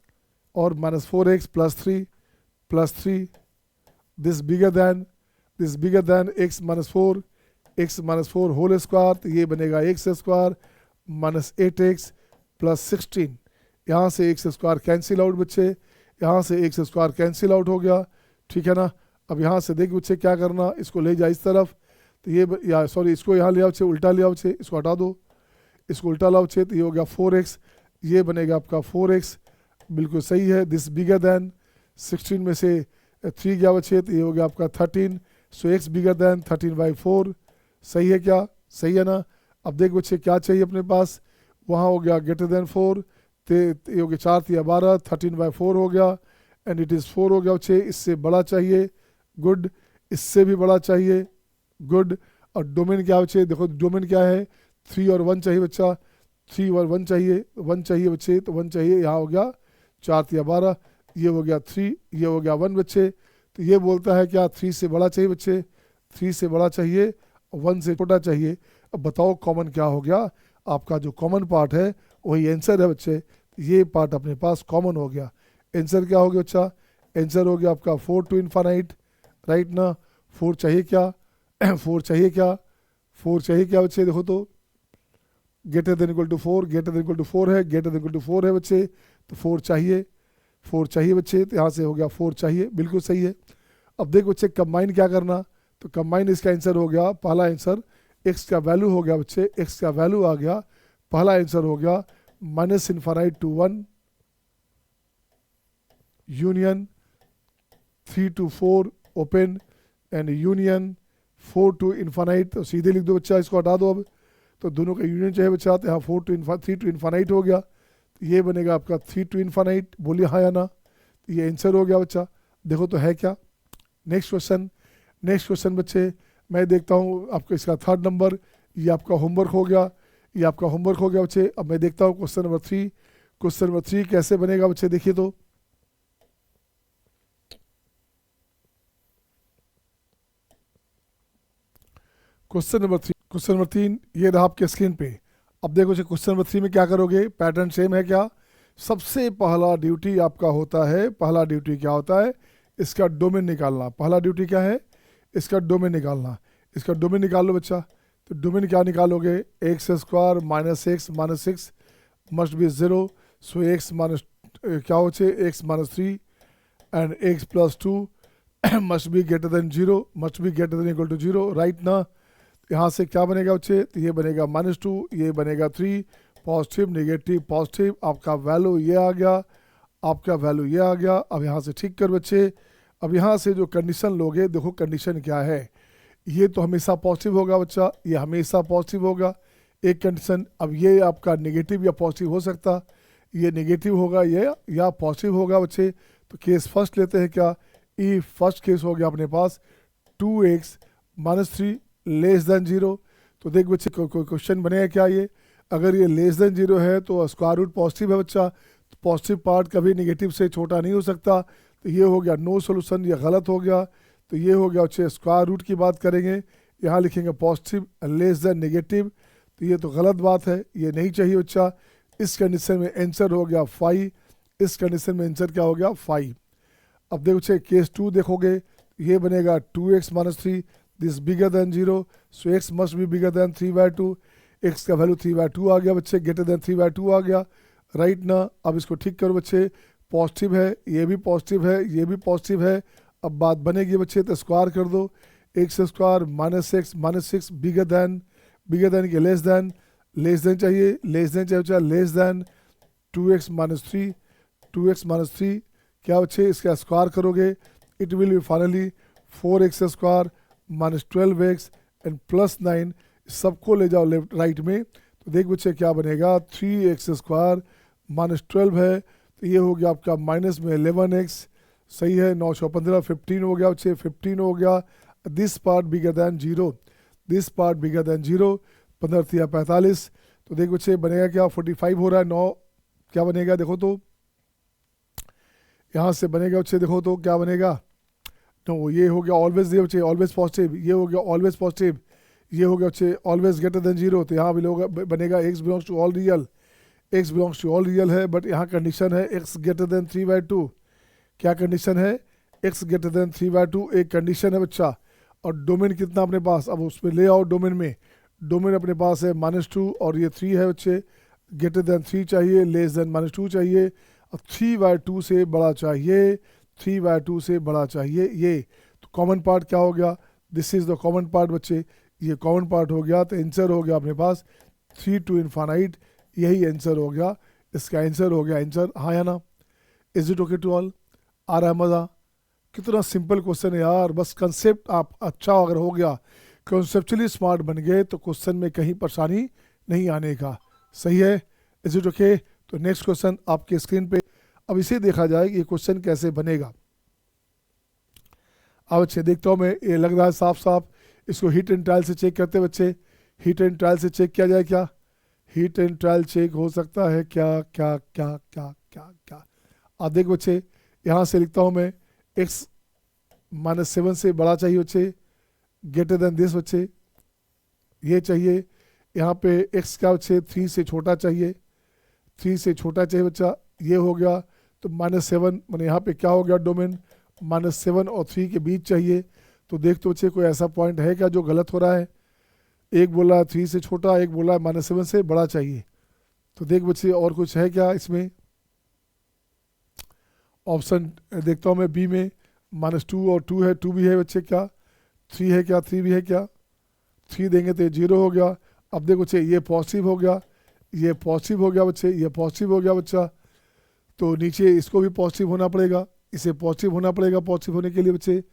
और -4x + 3 this bigger than x - 4 whole square, तो ये बनेगा x² - 8x + 16। यहाँ से x² कैंसिल आउट बच्चे, यहाँ से x² कैंसिल आउट हो गया, ठीक है ना। अब यहाँ से देख बच्चे क्या करना, इसको ले जाए इस तरफ, तो ये या सॉरी इसको यहाँ ले आओ बच्चे, उल्टा ले आओ बच्चे, इसको हटा दो, इसको उल्टा लाओ बच्चे, तो ये हो गया 4x, ये बनेगा आपका 4x, बिल्कुल सही है। दिस बिगर देन 16 में से 3 गया बच्चे, तो ये हो गया आपका 13, सो x बिगर देन 13/4, सही है क्या, सही है ना। अब देख बच्चे क्या चाहिए अपने पास, वहाँ हो गया <4, तो ये हो गया 4 × 12, 13/4 हो गया, एंड इट इज़ 4 हो गया बच्चे, इससे बड़ा चाहिए, गुड, इससे भी बड़ा चाहिए, गुड। और डोमेन क्या बच्चे, देखो डोमेन क्या है, 3 और 1 चाहिए बच्चा, 3 और 1 चाहिए, 1 चाहिए बच्चे, तो 1 चाहिए, यहाँ हो गया 4 × 12, ये हो गया 3, ये हो गया 1 बच्चे। तो ये बोलता है क्या 3 से बड़ा चाहिए बच्चे, 3 से बड़ा चाहिए, 1 से छोटा चाहिए। अब बताओ कॉमन क्या हो गया, आपका जो कॉमन पार्ट है वही आंसर है बच्चे, ये पार्ट अपने पास कॉमन हो गया। आंसर क्या हो गया बच्चा, आंसर हो गया आपका 4 to ∞, राइट ना। 4 चाहिए क्या 4 चाहिए क्या, 4 चाहिए क्या बच्चे, देखो तो > 4 4 है, > 4 है बच्चे, तो 4 चाहिए बच्चे, तो यहाँ से हो गया 4 चाहिए, बिल्कुल सही है। अब देखो बच्चे कंबाइन क्या करना, तो कंबाइन इसका आंसर हो गया, पहला आंसर x का वैल्यू हो गया बच्चे, x का वैल्यू आ गया, पहला आंसर हो गया -∞ to 1 union 3 to 4 open and union 4 to ∞। तो सीधे लिख दो बच्चा, इसको हटा दो अब, तो दोनों का यूनियन चाहिए बच्चा, तो यहाँ 3 to ∞ हो गया, तो ये बनेगा आपका 3 to ∞, बोलिए हाँ या ना। तो ये आंसर हो गया बच्चा, देखो तो है क्या। नेक्स्ट क्वेश्चन बच्चे, मैं देखता हूँ आपको इसका 3rd नंबर, ये आपका होमवर्क हो गया, ये आपका होमवर्क हो गया बच्चे। अब मैं देखता हूँ क्वेश्चन नंबर 3, क्वेश्चन नंबर 3 कैसे बनेगा बच्चे, देखिए तो क्वेश्चन नंबर 3 ये रहा आपके स्क्रीन पे। अब देखो क्वेश्चन नंबर 3 में क्या करोगे, पैटर्न सेम है क्या। सबसे पहला ड्यूटी आपका होता है, पहला ड्यूटी क्या होता है, इसका डोमेन निकालना। पहला ड्यूटी क्या है, इसका डोमेन निकालना। इसका डोमेन निकाल लो बच्चा। तो डोमेन क्या निकालोगे, x square minus six must be 0, so x minus क्या हो x minus 3 and x plus 2 must be greater than 0, must be greater than equal to 0, right ना। यहाँ से क्या बनेगा बच्चे, तो ये बनेगा -2, ये बनेगा 3, पॉजिटिव नेगेटिव पॉजिटिव, आपका वैल्यू ये आ गया, आपका वैल्यू ये आ गया। अब यहाँ से ठीक कर बच्चे। अब यहाँ से जो कंडीशन लोगे, देखो कंडीशन क्या है, ये तो हमेशा पॉजिटिव होगा बच्चा, ये हमेशा पॉजिटिव होगा एक कंडीशन। अब ये आपका नेगेटिव या पॉजिटिव हो सकता, ये नेगेटिव होगा ये या पॉजिटिव होगा बच्चे। तो केस फर्स्ट लेते हैं क्या, ई फर्स्ट केस हो गया अपने पास 2x माइनस 3 लेस देन 0। तो देख बच्चे कोई क्वेश्चन बनेगा क्या ये, अगर ये लेस देन 0 है तो स्क्वायर रूट पॉजिटिव है बच्चा, तो पॉजिटिव पार्ट कभी नेगेटिव से छोटा नहीं हो सकता। तो ये हो गया नो सोल्यूशन, ये गलत हो गया। तो ये हो गया बच्चे स्क्वायर रूट की बात करेंगे, यहाँ लिखेंगे पॉजिटिव लेस देन नेगेटिव, तो ये तो गलत बात है, ये नहीं चाहिए बच्चा। इस कंडीशन में आंसर हो गया 5, इस कंडीशन में आंसर क्या हो गया 5। अब देखो बच्चे केस 2 देखोगे, ये बनेगा 2x minus 3 this bigger than 0, so x must be bigger then 3/2, x का वैल्यू 3/2 आ गया बच्चे, ग्रेटर देन 3/2 आ गया, राइट ना। अब इसको ठीक करो बच्चे, पॉजिटिव है, ये भी पॉजिटिव है, ये भी पॉजिटिव है। अब बात बनेगी बच्चे, तो स्क्वायर कर दो, x square minus six bigger than के लेस देन चाहिए, लेस देन 2x माइनस 3 क्या बच्चे, इसका स्क्वायर करोगे, it will be finally 4x square minus 12x and plus 9, सबको ले जाओ लेफ्ट राइट में। तो देख बच्चे क्या बनेगा, 3x स्क्वायर माइनस 12 है, तो ये हो गया आपका माइनस में 11x, सही है, 9 6 15 15 हो गया बच्चे, 15 हो गया। This part bigger than 0, this part bigger than 0, 15 3 45, तो देख बच्चे बनेगा क्या 45 हो रहा है, 9 क्या बनेगा देखो तो, यहाँ से बनेगा बच्चे देखो तो क्या बनेगा, तो ये हो गया ऑलवेज, ये बच्चे ऑलवेज पॉजिटिव, ये हो गया ऑलवेज पॉजिटिव, ये हो गया बच्चे ऑलवेज ग्रेटर देन 0, तो यहाँ भी लोग बनेगा x belongs to all real, x belongs to all real है, बट यहाँ कंडीशन है x ग्रेटर देन 3/2, क्या कंडीशन है, x ग्रेटर देन 3/2 एक कंडीशन है बच्चा। और डोमेन कितना अपने पास, अब उसमें ले आओ डोमेन में, डोमेन अपने पास है -2 और ये 3 है बच्चे, ग्रेटर देन 3 चाहिए, लेस देन -2 चाहिए, और 3/2 से बड़ा चाहिए, 3/2 से बड़ा चाहिए ये। तो कॉमन पार्ट क्या हो गया, this is the common part बच्चे, ये कॉमन पार्ट हो गया, तो आंसर हो गया अपने पास 3 to इन्फानाइट, यही आंसर हो गया, इसका आंसर हो गया आंसर, हाँ या ना। Is it okay to all, आ रहा है मज़ा, कितना सिंपल क्वेश्चन है यार, बस कंसेप्ट आप अच्छा अगर हो गया, कॉन्सेप्चुअली स्मार्ट बन गए, तो क्वेश्चन में कहीं परेशानी नहीं आने का, सही है। इज इट ओके, तो नेक्स्ट क्वेश्चन आपके स्क्रीन पे, अब इसे देखा जाए ये क्वेश्चन कैसे बनेगा। अब अच्छे देखता हूँ मैं, ये लग रहा है साफ साफ, इसको हीट एंड ट्रायल से चेक करते बच्चे, हीट एंड ट्रायल से चेक किया जाए क्या, हीट एंड ट्रायल चेक हो सकता है क्या, क्या क्या क्या क्या क्या। आप देख बच्चे, यहाँ से लिखता हूँ मैं, x -7 से बड़ा चाहिए बच्चे, ग्रेटर देन दिस बच्चे, ये चाहिए। यहाँ पे x क्या बच्चे 3 से छोटा चाहिए, 3 से छोटा चाहिए बच्चा, ये हो गया। तो -7 मैंने यहाँ पे क्या हो गया, डोमेन -7 और 3 के बीच चाहिए। तो देख तो बच्चे कोई ऐसा पॉइंट है क्या जो गलत हो रहा है, एक बोला 3 से छोटा, एक बोला -7 से बड़ा चाहिए। तो देख बच्चे और कुछ है क्या इसमें, ऑप्शन देखता हूँ मैं बी में, -2 और 2 है, 2 भी है बच्चे, क्या 3 है क्या, 3 भी है क्या, 3 देंगे तो ये 0 हो गया। अब देखो बच्चे ये पॉजिटिव हो गया, ये पॉजिटिव हो गया बच्चे, ये पॉजिटिव हो गया बच्चा, तो नीचे इसको भी पॉजिटिव होना पड़ेगा, इसे पॉजिटिव होना पड़ेगा। पॉजिटिव होने के लिए बच्चे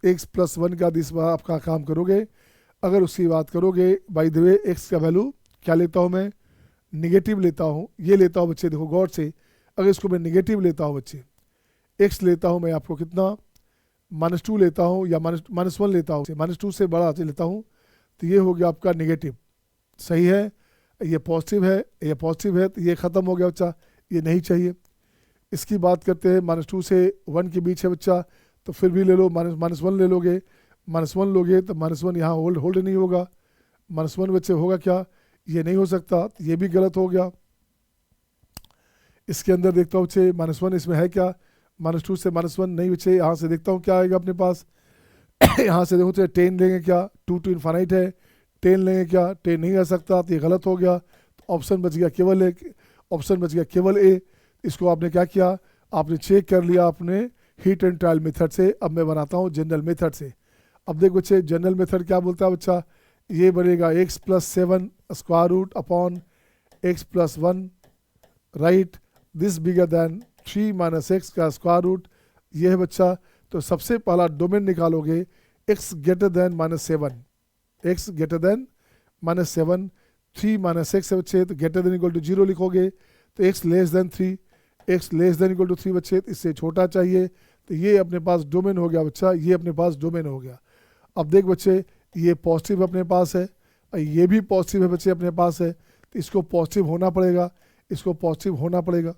x+1 का दिस बार आपका काम करोगे। अगर उसकी बात करोगे, बाय द वे x का वैल्यू क्या लेता हूँ मैं, निगेटिव लेता हूँ, ये लेता हूँ बच्चे, देखो गौर से, अगर इसको मैं निगेटिव लेता हूँ बच्चे, x लेता हूँ मैं आपको कितना, -2 लेता हूँ या -1 लेता हूँ, -2 से बड़ा लेता हूँ, तो ये हो गया आपका निगेटिव, सही है। ये पॉजिटिव है, ये पॉजिटिव है, तो ये ख़त्म हो गया बच्चा, ये नहीं चाहिए। इसकी बात करते हैं, -2 से 1 के बीच है बच्चा, तो फिर भी ले लो, -1 ले लोगे, -1 लोगे तो -1 यहाँ होल्ड नहीं होगा, -1 बच्चे होगा क्या, ये नहीं हो सकता, ये भी गलत हो गया। इसके अंदर देखता हूँ बच्चे -1 इसमें है क्या, -2 से -1 नहीं बच्चे, यहाँ से देखता हूँ क्या आएगा अपने पास। यहाँ से देखो तो 10 लेंगे क्या, 2 to इन्फाइनाइट है, 10 लेंगे क्या, 10 नहीं आ सकता, तो ये गलत हो गया। तो ऑप्शन बच गया केवल ए, ऑप्शन बच गया केवल ए। इसको आपने क्या किया, आपने चेक कर लिया अपने हीट एंड ट्रायल मेथड से। अब मैं बनाता हूँ जनरल मेथड से। अब देखो बच्चे जनरल मेथड क्या बोलता है बच्चा, ये बनेगा x + 7 square root upon x + 1, right, this bigger than 3 - x का स्क्वायर रूट, ये है बच्चा। तो सबसे पहला डोमेन निकालोगे x greater than -7, x greater than -7, 3 - x है बच्चे, तो ग्रेटर देन इक्वल टू 0 लिखोगे, तो x less than 3, x less than equal to 3 बच्चे, इससे छोटा चाहिए, तो ये अपने पास डोमेन हो गया बच्चा, ये अपने पास डोमेन हो गया। अब देख बच्चे ये पॉजिटिव अपने पास है, ये भी पॉजिटिव है बच्चे अपने पास है, तो इसको पॉजिटिव होना पड़ेगा, इसको पॉजिटिव होना पड़ेगा,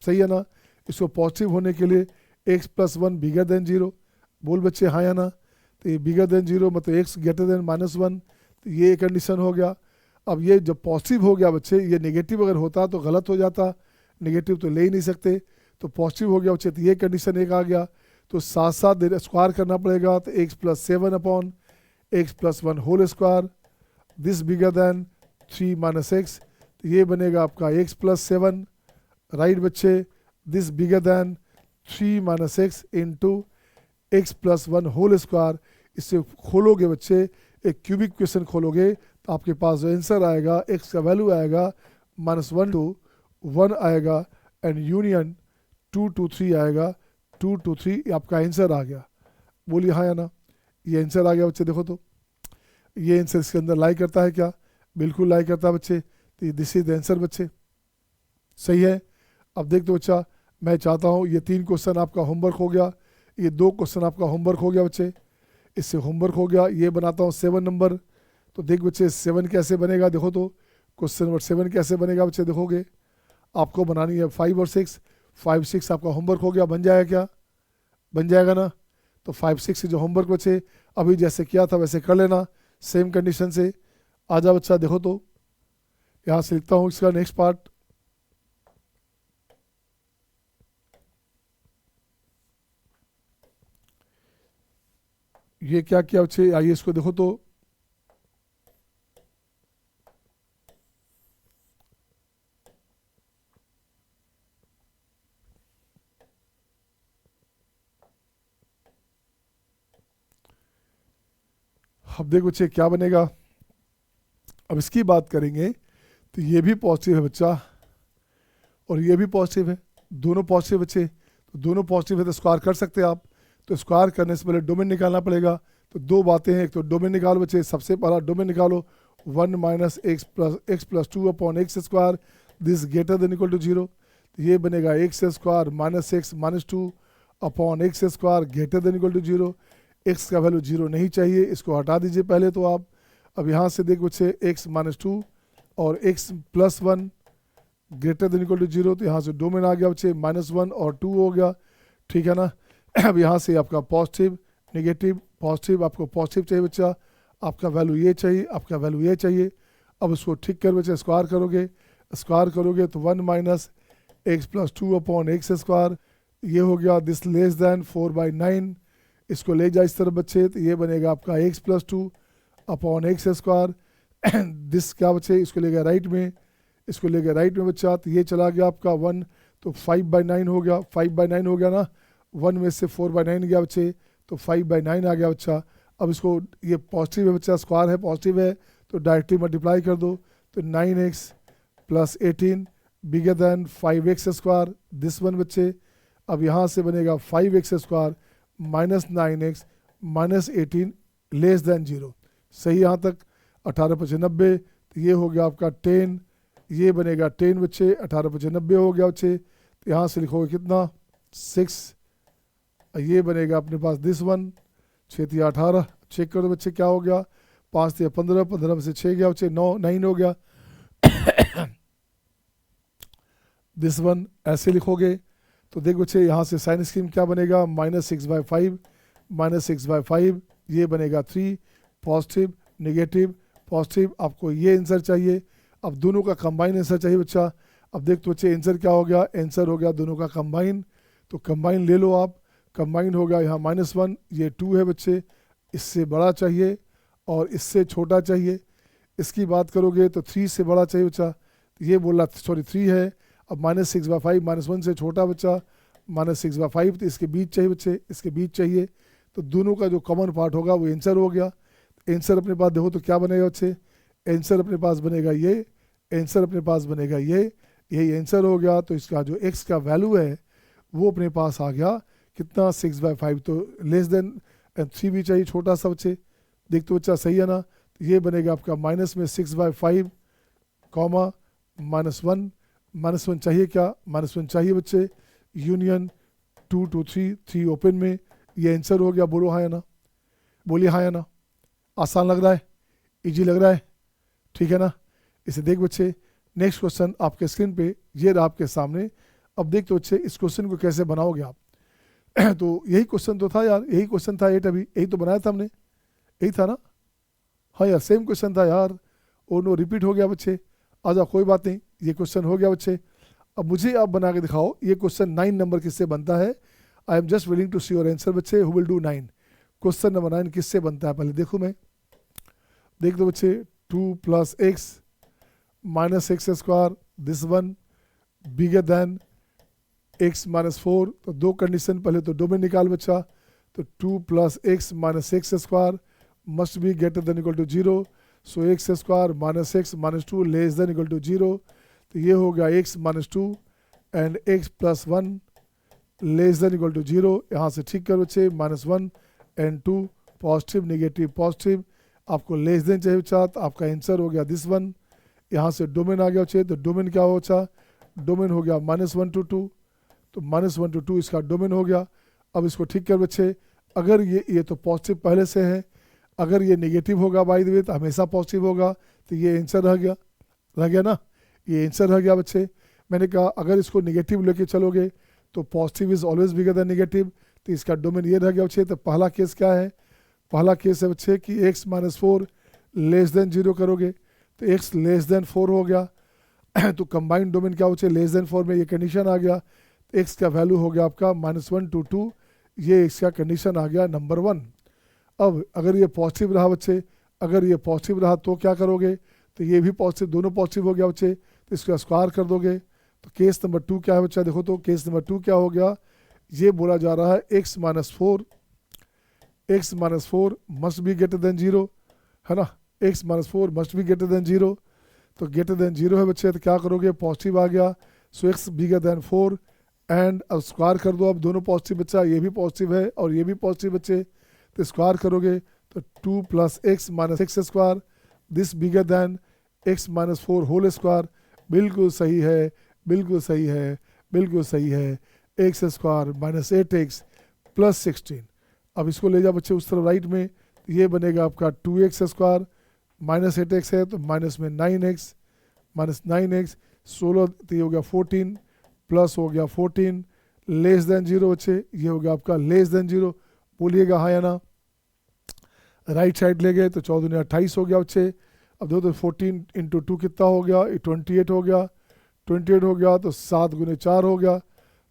सही है ना। इसको पॉजिटिव होने के लिए x + 1 बिगर देन 0, बोल बच्चे हाँ या ना। तो ये बिगर देन 0 मतलब x ग्रेटर देन -1, तो ये कंडीशन हो गया। अब ये जब पॉजिटिव हो गया बच्चे, ये नेगेटिव अगर होता तो गलत हो जाता, नेगेटिव तो ले ही नहीं सकते, तो पॉजिटिव हो गया बच्चे, तो ये कंडीशन एक आ गया। तो साथ साथ स्क्वायर करना पड़ेगा, तो x + 7 upon x + 1 whole square, this bigger than 3 - x, तो ये बनेगा आपका x + 7, राइट बच्चे, this bigger than 3 - x into x + 1 whole square. इससे खोलोगे बच्चे, एक क्यूबिक क्वेश्चन खोलोगे, तो आपके पास जो आंसर आएगा x का वैल्यू आएगा -1 to 1 आएगा, एंड यूनियन 2 to 3 आएगा, 2 to 3 ये आपका आंसर आ गया। बोलिए हाँ या ना, ये आंसर आ गया बच्चे। देखो तो ये आंसर इसके अंदर लाई करता है क्या, बिल्कुल लाई करता है बच्चे, तो दिस इज द आंसर बच्चे, सही है। अब देख दो बच्चा, मैं चाहता हूँ ये 3 क्वेश्चन आपका होमवर्क हो गया, ये 2 क्वेश्चन आपका होमवर्क हो गया बच्चे, इससे होमवर्क हो गया। ये बनाता हूँ 7 नंबर, तो देख बच्चे 7 कैसे बनेगा, देखो तो क्वेश्चन नंबर 7 कैसे बनेगा बच्चे, देखोगे आपको बनानी है 5 और 6, 5 6 आपका होमवर्क हो गया, बन जाएगा क्या, बन जाएगा ना। तो 5 6 से जो होमवर्क बच्चे अभी जैसे किया था वैसे कर लेना, सेम कंडीशन से। आजा बच्चा देखो तो, यहाँ से लिखता हूँ इसका नेक्स्ट पार्ट। ये क्या किया बच्चे, आइए इसको देखो तो, अब देखो बच्चे क्या बनेगा। अब इसकी बात करेंगे तो ये भी पॉजिटिव है बच्चा और ये भी पॉजिटिव है, दोनों पॉजिटिव बच्चे, तो दोनों पॉजिटिव है तो स्क्वायर कर सकते हैं आप। तो स्क्वायर करने से पहले डोमेन निकालना पड़ेगा, तो 2 बातें हैं, एक तो डोमेन निकालो बच्चे, सबसे पहला डोमेन निकालो 1 - x + 2 upon x square, this greater than equal to 0, तो ये बनेगा x square -x - 2 upon x square greater than equal to 0। x का वैल्यू 0 नहीं चाहिए, इसको हटा दीजिए पहले तो आप। अब यहाँ से देखो बच्चे x - 2 और x + 1 greater than equal to 0, तो यहाँ से डोमेन आ गया बच्चे, -1 और 2 हो गया, ठीक है ना। अब यहाँ से आपका पॉजिटिव नेगेटिव पॉजिटिव, आपको पॉजिटिव चाहिए बच्चा, आपका वैल्यू ये चाहिए, आपका वैल्यू ये चाहिए। अब उसको ठीक कर बच्चे, स्क्वायर करोगे तो 1 - x + 2 अपॉन x स्क्वायर, ये हो गया, दिस लेस दैन 4/9, इसको ले जाए इस तरफ बच्चे, तो ये बनेगा आपका x + 2 upon x square, this क्या बच्चे, इसको ले गया राइट में, इसको ले गया राइट में बच्चा, तो ये चला गया आपका 1, तो 5/9 हो गया, 5/9 हो गया ना, 1 में से 4/9 गया बच्चे, तो 5/9 आ गया बच्चा। अब इसको, ये पॉजिटिव है बच्चा, स्क्वायर है पॉजिटिव है, तो डायरेक्टली मल्टीप्लाई कर दो, तो 9x + 18 bigger than 5x square, this one बच्चे। अब यहाँ से बनेगा 5x square -9x - 18 less than 0, सही यहाँ तक। 18 × 5 90, तो ये हो गया आपका 10, ये बनेगा 10 बच्चे, 18 × 5 90 हो गया बच्चे, तो यहाँ से लिखोगे कितना 6, ये बनेगा अपने पास दिस वन, 6 × 18, चेक करो बच्चे क्या हो गया, 5 × 15, 15 में से 6 गया बच्चे, 9 हो गया। दिस वन ऐसे लिखोगे तो देख बच्चे यहाँ से साइन स्कीम क्या बनेगा, -6/5 -6/5 ये बनेगा 3, पॉजिटिव नेगेटिव पॉजिटिव, आपको ये आंसर चाहिए। अब दोनों का कंबाइन आंसर चाहिए बच्चा। अब देख तो बच्चे आंसर क्या हो गया, आंसर हो गया दोनों का कंबाइन, तो कंबाइन ले लो आप, कंबाइन हो गया यहाँ -1, ये 2 है बच्चे, इससे बड़ा चाहिए और इससे छोटा चाहिए। इसकी बात करोगे तो 3 से बड़ा चाहिए बच्चा, ये बोला सॉरी 3 है। अब -6/5 -1 से छोटा बच्चा, -6/5 तो इसके बीच चाहिए बच्चे, इसके बीच चाहिए। तो दोनों का जो कॉमन पार्ट होगा वो आंसर हो गया। आंसर अपने पास देखो तो क्या बनेगा बच्चे, आंसर अपने पास बनेगा ये, आंसर अपने पास बनेगा ये, यही आंसर हो गया। तो इसका जो x का वैल्यू है वो अपने पास आ गया कितना, 6/5। तो लेस देन 3 भी चाहिए छोटा सा बच्चे, देख तो बच्चा सही है ना। तो ये बनेगा आपका माइनस में 6/5 कॉमा -1, -1 चाहिए क्या, -1 चाहिए बच्चे, यूनियन 2 to 3, 3 ओपन में, ये आंसर हो गया। बोलो हाँ या ना, बोलिए हाँ या ना। आसान लग रहा है, इजी लग रहा है, ठीक है ना। इसे देख बच्चे, नेक्स्ट क्वेश्चन आपके स्क्रीन पे ये रहा आपके सामने। अब देख तो बच्चे इस क्वेश्चन को कैसे बनाओगे आप। तो यही क्वेश्चन तो था यार, यही क्वेश्चन था 8 अभी, यही तो बनाया था हमने, यही था ना। हाँ यार सेम क्वेश्चन था यार, ओ नो रिपीट हो गया बच्चे। आजा कोई बात नहीं, ये क्वेश्चन हो गया बच्चे। अब मुझे आप बना के दिखाओ ये क्वेश्चन 9 नंबर किससे बनता है। I am just willing to see your answer बच्चे, who will do 9। Question number 9 किससे बनता है पहले देखो मैं, देख दो बच्चे, 2 + x -x², this one bigger than x -4। तो दो कंडीशन, पहले तो डोमेन निकाल बच्चा, तो 2 + x -x² must be greater than equal to 0। So x² -x -2 less than equal to 0। तो ये हो गया x -2 and x + 1 less than equal to 0। यहाँ से ठीक कर बच्चे, -1 एंड 2 पॉजिटिव नेगेटिव पॉजिटिव, आपको लेस देन चाहिए बच्चा, तो आपका आंसर हो गया दिस वन। यहाँ से डोमेन आ गया बच्चे, तो डोमेन क्या हो बच्चा, डोमेन हो गया -1 to 2, तो -1 to 2 इसका डोमेन हो गया। अब इसको ठीक कर बच्चे, अगर ये तो पॉजिटिव पहले से है, अगर ये नेगेटिव होगा बाय द वे तो हमेशा पॉजिटिव होगा, तो ये आंसर रह गया ना, ये आंसर रह गया बच्चे। मैंने कहा अगर इसको नेगेटिव लेके चलोगे तो positive is always bigger than negative, तो इसका डोमेन ये रह गया बच्चे। तो पहला केस क्या है, पहला केस है बच्चे कि x -4 लेस देन 0 करोगे, तो x लेस देन 4 हो गया। तो कंबाइंड डोमेन क्या बच्चे, लेस देन 4 में ये कंडीशन आ गया, x का वैल्यू हो गया आपका -1 to 2, ये इसका कंडीशन आ गया नंबर 1। अब अगर ये पॉजिटिव रहा बच्चे, अगर ये पॉजिटिव रहा तो क्या करोगे, तो ये भी पॉजिटिव, दोनों पॉजिटिव हो गया बच्चे, तो इसका स्क्वायर कर दोगे। तो केस नंबर 2 क्या है बच्चा, देखो तो केस नंबर 2 क्या हो गया, ये बोला जा रहा है x -4 must be greater than 0, है ना, x -4 must be greater than 0। तो ग्रेटर देन 0 है बच्चे, तो क्या करोगे, पॉजिटिव आ गया, सो x बिगर देन 4 एंड अब स्क्वायर कर दो। अब दोनों पॉजिटिव बच्चा, ये भी पॉजिटिव है और ये भी पॉजिटिव बच्चे, तो स्क्वायर करोगे तो 2 + x -x², this bigger than x -4 whole square. बिल्कुल सही है, बिल्कुल सही है, बिल्कुल सही है, x² -8x + 16। अब इसको ले जाओ बच्चे उस तरफ राइट में, तो ये बनेगा आपका 2x² -8x है तो माइनस में 9x, -9x 16, तो ये हो गया 14 प्लस हो गया 14 लेस देन 0 बच्चे, ये हो गया आपका लेस देन 0। बोलिएगा हाँ या ना। राइट साइड ले गए तो 14 ने 28 हो गया बच्चे। अब दो तो 14 × 2 कितना हो गया, 28 हो गया, 28 हो गया तो 7 × 4 हो गया।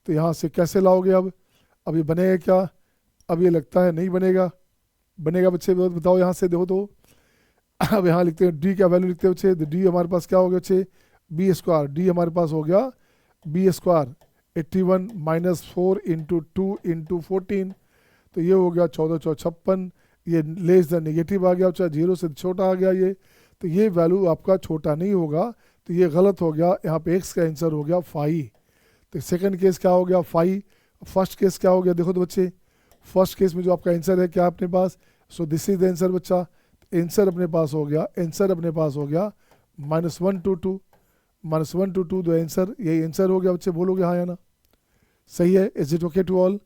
तो यहाँ से कैसे लाओगे अब ये बनेगा क्या, अब ये लगता है नहीं बनेगा, बनेगा बच्चे बताओ यहाँ से देखो तो। अब यहाँ लिखते हैं डी का वैल्यू लिखते हैं बच्चे, तो डी हमारे पास क्या हो गया बच्चे, b², डी हमारे पास हो गया b², 81 -4 × 2 × 14, तो ये हो गया 14 × 56, ये लेस दैन नेगेटिव आ गया बच्चा, 0 से छोटा आ गया ये, तो ये वैल्यू आपका छोटा नहीं होगा, तो ये गलत हो गया। यहाँ पे x का आंसर हो गया 5। तो सेकंड केस क्या हो गया 5। फर्स्ट केस क्या हो गया देखो तो बच्चे, फर्स्ट केस में जो आपका आंसर है क्या अपने पास, so this is the answer बच्चा। आंसर अपने पास हो गया, आंसर अपने पास हो गया -1 to 2, -1 to 2 द आंसर, यही आंसर हो गया बच्चे। बोलोगे हाँ या ना, सही है। Is it okay to all,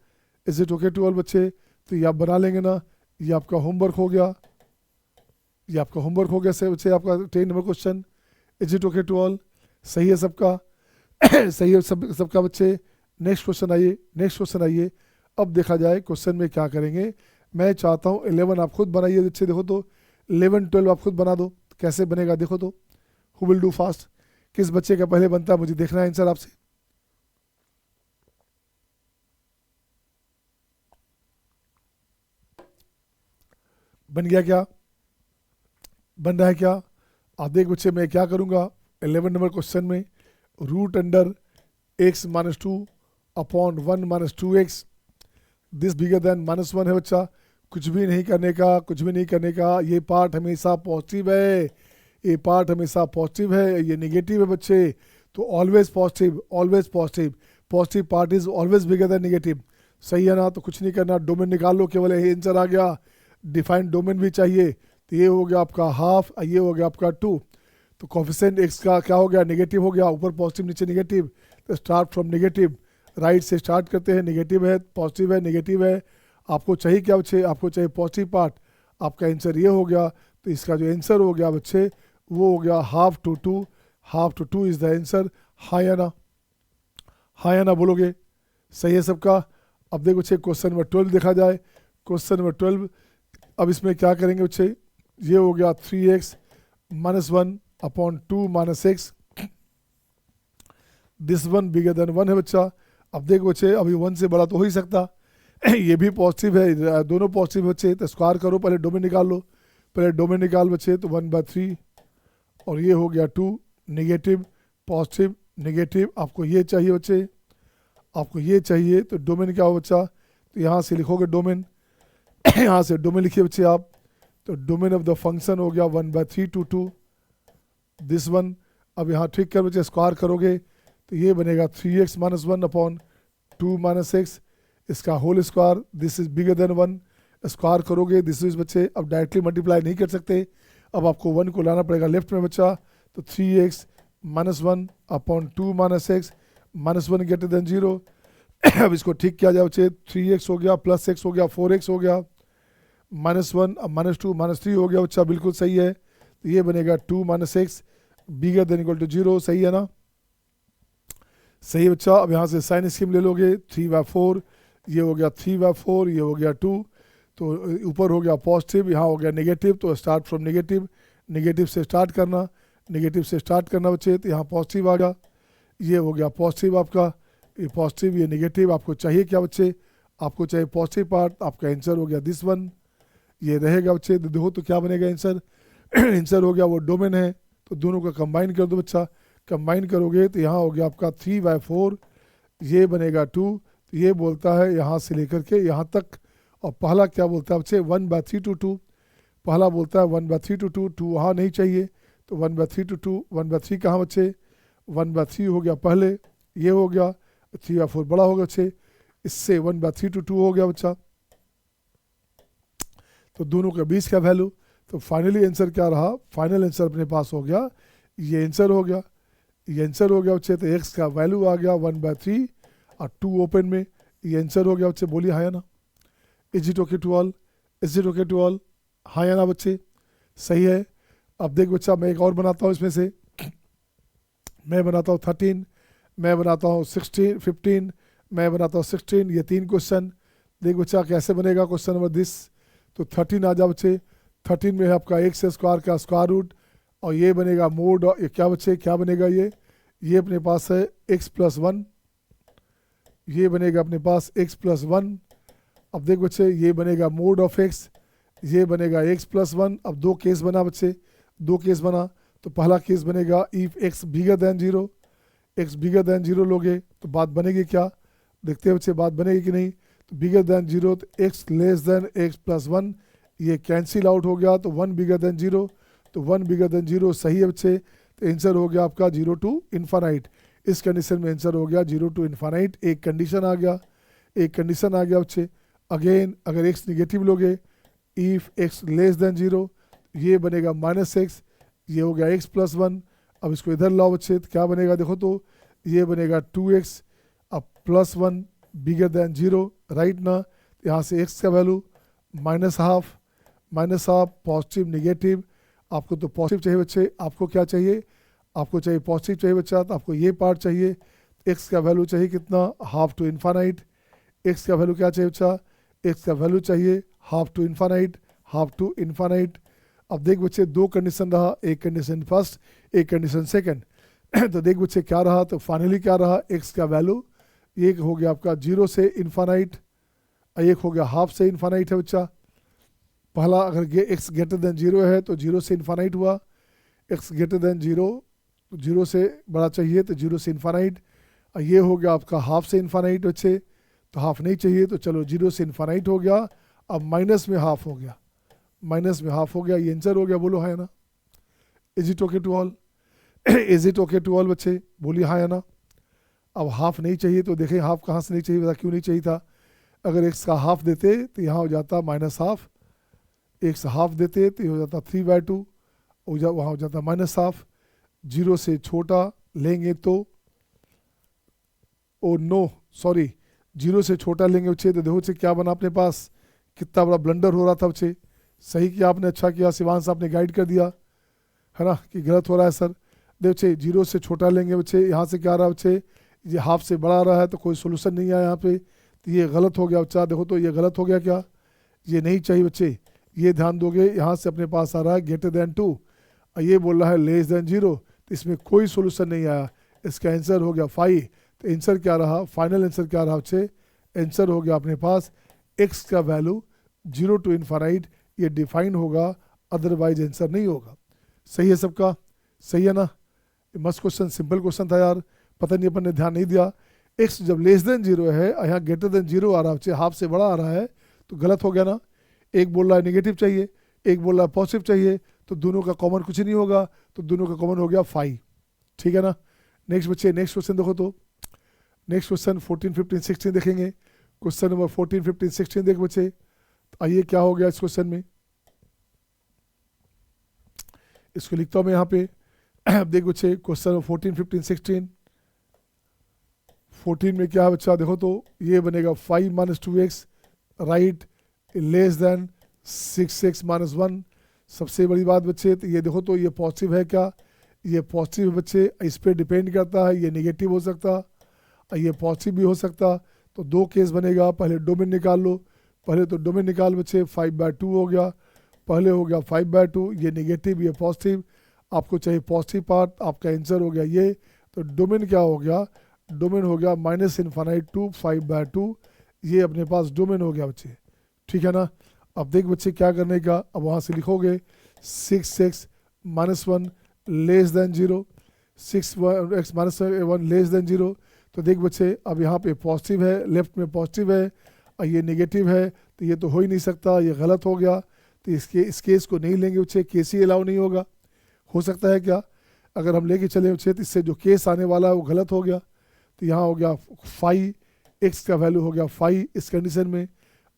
is it okay to all बच्चे। तो ये आप बना लेंगे ना, ये आपका होमवर्क हो गया, ये आपका होमवर्क हो गया से बच्चे, आपका 10 number question. Is it okay to all, सही है सबका। सही है सबका बच्चे। नेक्स्ट क्वेश्चन आइए, नेक्स्ट क्वेश्चन आइए। अब देखा जाए क्वेश्चन में क्या करेंगे। मैं चाहता हूँ 11 आप खुद बनाइए बच्चे। देखो तो 11 12 आप खुद बना दो, कैसे बनेगा देखो तो। हु विल डू फास्ट, किस बच्चे का पहले बनता है, मुझे देखना है आंसर आपसे। बन गया क्या, बन रहा है क्या? आप देख बच्चे मैं क्या करूँगा 11 नंबर क्वेश्चन में, root under x minus 2 upon 1 minus 2x, this bigger than minus 1 है बच्चा। कुछ भी नहीं करने का, कुछ भी नहीं करने का। ये पार्ट हमेशा पॉजिटिव है, ये पार्ट हमेशा पॉजिटिव है, ये नेगेटिव है बच्चे। तो always positive, always positive, positive part is always bigger than negative. सही है ना? तो कुछ नहीं करना, डोमेन निकाल लो, केवल यही आंसर आ गया। डिफाइंड डोमेन भी चाहिए, तो ये हो गया आपका हाफ, ये हो गया आपका 2। तो कोफिशिएंट x का क्या हो गया, नेगेटिव हो गया, ऊपर पॉजिटिव नीचे नेगेटिव। तो स्टार्ट फ्रॉम नेगेटिव, राइट से स्टार्ट करते हैं। नेगेटिव है, पॉजिटिव है, नेगेटिव है। आपको चाहिए क्या बच्चे, आपको चाहिए पॉजिटिव पार्ट। आपका आंसर ये हो गया। तो इसका जो आंसर हो गया बच्चे वो हो गया half to 2, half to 2 is the answer. हाँ या ना, हाँ या ना बोलोगे? सही है सबका। अब देखो बच्चे क्वेश्चन नंबर 12 देखा जाए। क्वेश्चन नंबर 12, अब इसमें क्या करेंगे बच्चे, ये हो गया 3x minus 1 upon 2 minus x, this one bigger than 1 है बच्चा। अब देखो बच्चे अभी 1 से बड़ा तो हो ही सकता ये भी पॉजिटिव है, दोनों पॉजिटिव बच्चे। तो स्क्वायर करो, पहले डोमेन निकाल लो, पहले डोमेन निकाल बच्चे। तो 1/3 और ये हो गया 2, नेगेटिव पॉजिटिव नेगेटिव। आपको ये चाहिए बच्चे, आपको ये चाहिए। तो डोमेन क्या हो बच्चा, तो यहाँ से लिखोगे डोमेन यहाँ से डोमेन लिखिए बच्चे आप। तो डोमेन ऑफ द फंक्शन हो गया 1/3 टू 2, दिस वन। अब यहाँ ठीक कर बच्चे, स्क्वायर करोगे तो ये बनेगा 3x minus 1 upon 2 minus X, इसका whole square, this is bigger than 1। Square करोगे दिस इज बच्चे, अब डायरेक्टली मल्टीप्लाई नहीं कर सकते, अब आपको 1 को लाना पड़ेगा लेफ्ट में बच्चा। तो 3x minus 1 upon 2 minus x, minus 1 greater than 0। अब इसको ठीक किया जाए बच्चे, 3x हो गया प्लस x हो गया 4x हो गया, माइनस 1 अब माइनस 2 माइनस 3 हो गया बच्चा, बिल्कुल सही है। तो ये बनेगा 2 minus x bigger than equal to 0। सही है ना? सही है बच्चा। अब यहाँ से साइन स्कीम ले लोगे, 3/4, ये हो गया 3/4, ये हो गया 2। तो ऊपर हो गया पॉजिटिव, यहाँ हो गया नेगेटिव। तो स्टार्ट फ्रॉम नेगेटिव, नेगेटिव से स्टार्ट करना, नेगेटिव से स्टार्ट करना बच्चे। तो यहाँ पॉजिटिव आ गया, ये हो गया पॉजिटिव आपका, ये पॉजिटिव ये नेगेटिव। आपको चाहिए क्या बच्चे, आपको चाहिए पॉजिटिव पार्ट। आपका आंसर हो गया दिस वन, ये रहेगा बच्चे। देखो तो क्या बनेगा आंसर आंसर हो गया वो डोमेन है। तो दोनों का कंबाइन कर दो बच्चा, कंबाइन करोगे तो यहाँ हो गया आपका 3/4, ये बनेगा 2। तो ये बोलता है यहाँ से लेकर के यहाँ तक। और पहला क्या बोलता है बच्चे, 1/3 टू 2। पहला बोलता है 1/3 टू 2, 2 वहाँ नहीं चाहिए। तो 1/3 टू 2, 1/3 कहाँ बच्चे, 1/3 हो गया पहले, ये हो गया 3/4 बड़ा होगा बच्चे, इससे 1/3 टू 2 हो गया बच्चा। तो दोनों के बीच का वैल्यू, तो फाइनली आंसर क्या रहा, फाइनल आंसर अपने पास हो गया, ये आंसर हो गया, ये आंसर हो गया बच्चे। तो एक्स का वैल्यू आ गया 1/3 और 2 ओपन में, ये आंसर हो गया बच्चे। बोलिए हाँ या ना? Is it okay to all, is it okay to all? हाँ या ना बच्चे? सही है। अब देख बच्चा मैं एक और बनाता हूँ इसमें से, मैं बनाता हूँ 13, मैं बनाता हूँ 16 15, मैं बनाता हूँ 16। ये 3 क्वेश्चन देख बच्चा कैसे बनेगा। क्वेश्चन नंबर दिस, तो 13 आ जा बच्चे। 13 में है आपका एक्स स्क्वायर का स्क्वायर रूट, और ये बनेगा मोड, और ये क्या बच्चे क्या बनेगा, ये अपने पास है x प्लस 1, ये बनेगा अपने पास x प्लस 1। अब देख बच्चे ये बनेगा मोड ऑफ x, ये बनेगा x प्लस 1। अब 2 केस बना बच्चे, 2 केस बना। तो पहला केस बनेगा if x bigger than 0, x bigger than 0 लोगे तो बात बनेगी क्या, देखते हैं बच्चे बात बनेगी कि नहीं। तो बिगर देन 0, तो x less then x plus 1, ये कैंसिल आउट हो गया। तो 1 बिगर देन 0, तो 1 बिगर देन 0 सही है बच्चे। तो आंसर हो गया आपका 0 टू इन्फानाइट। इस कंडीशन में आंसर हो गया 0 टू इन्फानाइट। एक कंडीशन आ गया, एक कंडीशन आ गया बच्चे। अगेन अगर x निगेटिव लोगे, इफ x लेस देन 0, ये बनेगा माइनस एक्स, ये हो गया x प्लस 1। अब इसको इधर लाओ बच्चे, तो क्या बनेगा देखो तो, ये बनेगा 2x अब प्लस 1 बिगर देन 0, राइट ना। यहाँ से x का value minus half positive negative. आपको तो पॉजिटिव चाहिए बच्चे, आपको क्या चाहिए, आपको चाहिए पॉजिटिव चाहिए बच्चा, तो आपको ये पार्ट चाहिए। एक्स का वैल्यू चाहिए कितना, हाफ टू इन्फानाइट। एक्स का वैल्यू क्या चाहिए बच्चा, एक्स का वैल्यू चाहिए half to infinite, half to infinite. अब देख बच्चे दो कंडीशन रहा, एक कंडीशन फर्स्ट, एक कंडीशन सेकंड। तो देख बच्चे क्या रहा, तो फाइनली क्या रहा, एक्स का वैल्यू एक हो गया आपका 0 से इन्फानाइट, एक हो गया हाफ से इन्फानाइट है बच्चा। पहला अगर एक्स ग्रेटर देन 0 है तो 0 से इन्फानाइट हुआ, एक्स ग्रेटर देन 0 तो 0 से बड़ा चाहिए तो 0 से इन्फानाइट। ये हो गया आपका हाफ से इन्फानाइट बच्चे, तो हाफ नहीं चाहिए तो चलो 0 से इन्फानाइट हो गया। अब माइनस में हाफ हो गया, माइनस में हाफ हो गया, ये आंसर हो गया, बोलो हाँ है ना। Is it okay to all, is it okay to all बच्चे, बोलिए हाँ है ना। अब हाफ नहीं चाहिए तो देखें हाफ कहाँ से नहीं चाहिए, बता क्यों नहीं चाहिए था। अगर एक्स का हाफ देते तो यहाँ हो जाता माइनस हाफ, एक्स हाफ देते तो ये हो जाता 3/2, वहाँ हो जाता माइनस हाफ। 0 से छोटा लेंगे तो, ओ नो सॉरी, 0 से छोटा लेंगे बच्चे तो देखो बच्चे क्या बना अपने पास, कितना बड़ा ब्लंडर हो रहा था बच्चे। सही किया आपने, अच्छा किया शिवांश, आपने गाइड कर दिया है ना कि गलत हो रहा है सर। देखो बच्चे 0 से छोटा लेंगे बच्चे, यहाँ से क्या आ रहा है बच्चे, ये हाफ से बड़ा आ रहा है तो कोई सोल्यूशन नहीं आया यहाँ पे, तो ये गलत हो गया बच्चा। देखो तो ये गलत हो गया क्या, ये नहीं चाहिए बच्चे, ये ध्यान दोगे। यहाँ से अपने पास आ रहा है ग्रेटर देन 2 और ये बोल रहा है लेस देन 0, तो इसमें कोई सोल्यूशन नहीं आया, इसका आंसर हो गया 5। तो आंसर क्या रहा, फाइनल आंसर क्या रहा बच्चे, आंसर हो गया अपने पास एक्स का वैल्यू 0 टू इन्फानाइट, ये डिफाइन होगा, अदरवाइज आंसर नहीं होगा। सही है सबका, सही है ना। मस्त क्वेश्चन, सिंपल क्वेश्चन था यार, पता नहीं अपन ने ध्यान नहीं दिया। एक्स जब लेस देन 0 है, यहाँ ग्रेटर देन 0 आ रहा है, हाफ से बड़ा आ रहा है, तो गलत हो गया ना। एक बोल रहा है नेगेटिव चाहिए, एक बोल रहा है पॉजिटिव चाहिए, तो दोनों का कॉमन कुछ नहीं होगा, तो दोनों का कॉमन हो गया 5। ठीक है ना। नेक्स्ट बच्चे, नेक्स्ट क्वेश्चन देखो तो, नेक्स्ट क्वेश्चन 14, 15, 16 देखेंगे। क्वेश्चन नंबर 14, 15, 16 देख बच्चे, आइए क्या हो गया इस क्वेश्चन में, इसको लिखता हूँ मैं यहाँ पे। देख बच्चे क्वेश्चन नंबर 14, 15, 16। 14 में क्या है बच्चा, देखो तो ये बनेगा 5 - 2x right less than 6x - 1। सबसे बड़ी बात बच्चे, तो ये देखो तो ये पॉजिटिव है क्या, ये पॉजिटिव है बच्चे, इस पर डिपेंड करता है, ये नेगेटिव हो सकता ये पॉजिटिव भी हो सकता। तो दो केस बनेगा, पहले डोमेन निकाल लो, पहले तो डोमेन निकाल बच्चे, 5/2 हो गया, पहले हो गया 5/2, ये नेगेटिव ये पॉजिटिव, आपको चाहिए पॉजिटिव पार्ट, आपका आंसर हो गया ये। तो डोमेन क्या हो गया, डोमेन हो गया -∞ टू 5/2, ये अपने पास डोमेन हो गया बच्चे। ठीक है ना। अब देख बच्चे क्या करने का, अब वहाँ से लिखोगे 6x - 1 less then 0, 6x - 1 less then 0। तो देख बच्चे अब यहाँ पे पॉजिटिव है, लेफ्ट में पॉजिटिव है और ये नेगेटिव है, तो ये तो हो ही नहीं सकता, ये गलत हो गया। तो इस केस को नहीं लेंगे बच्चे, केस ही अलाउ नहीं होगा। हो सकता है क्या, अगर हम लेके चले बच्चे तो इससे जो केस आने वाला है वो गलत हो गया। तो यहाँ हो गया 5, एक्स का वैल्यू हो गया 5 इस कंडीशन में।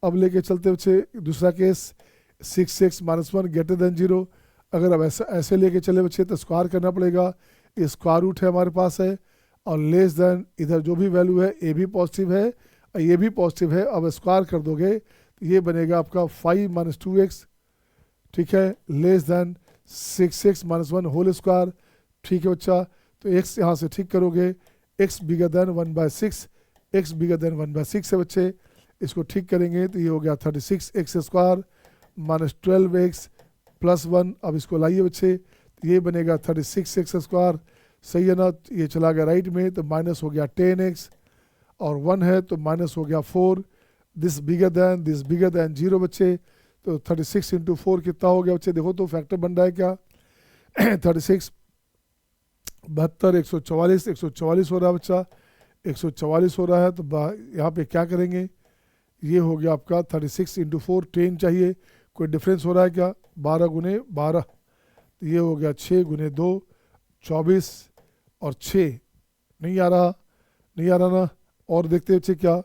अब लेके चलते बच्चे दूसरा केस, 6x - 1 ग्रेटर देन 0। अगर अब ऐसे लेके चले बच्चे तो स्क्वायर करना पड़ेगा, ये स्क्वायर रूट है हमारे पास है, और लेस देन इधर जो भी वैल्यू है ये भी पॉजिटिव है और ये भी पॉजिटिव है। अब स्क्वायर कर दोगे तो ये बनेगा आपका 5 - 2x, ठीक है, less than 6x - 1 whole square. ठीक है बच्चा, तो x यहाँ से ठीक करोगे, x bigger than 1/6, x bigger than 1/6 है बच्चे, इसको ठीक करेंगे तो ये हो गया 36x² - 12x + 1। अब इसको लाइए बच्चे, तो ये बनेगा 36x², सही है ना। ये चला गया राइट में, तो माइनस हो गया 10x और 1 है तो माइनस हो गया 4। दिस बिगर देन 0 बच्चे, तो 36 × 4 कितना हो गया बच्चे, देखो तो फैक्टर बन रहा है क्या 36 72 144 144 हो रहा है बच्चा, 144 हो रहा है। तो यहाँ पे क्या करेंगे, ये हो गया आपका 36 × 4, 10 चाहिए, कोई डिफरेंस हो रहा है क्या, 12 × 12, तो ये हो गया 6 × 2 24 और 6 नहीं आ रहा ना। और देखते बच्चे क्या,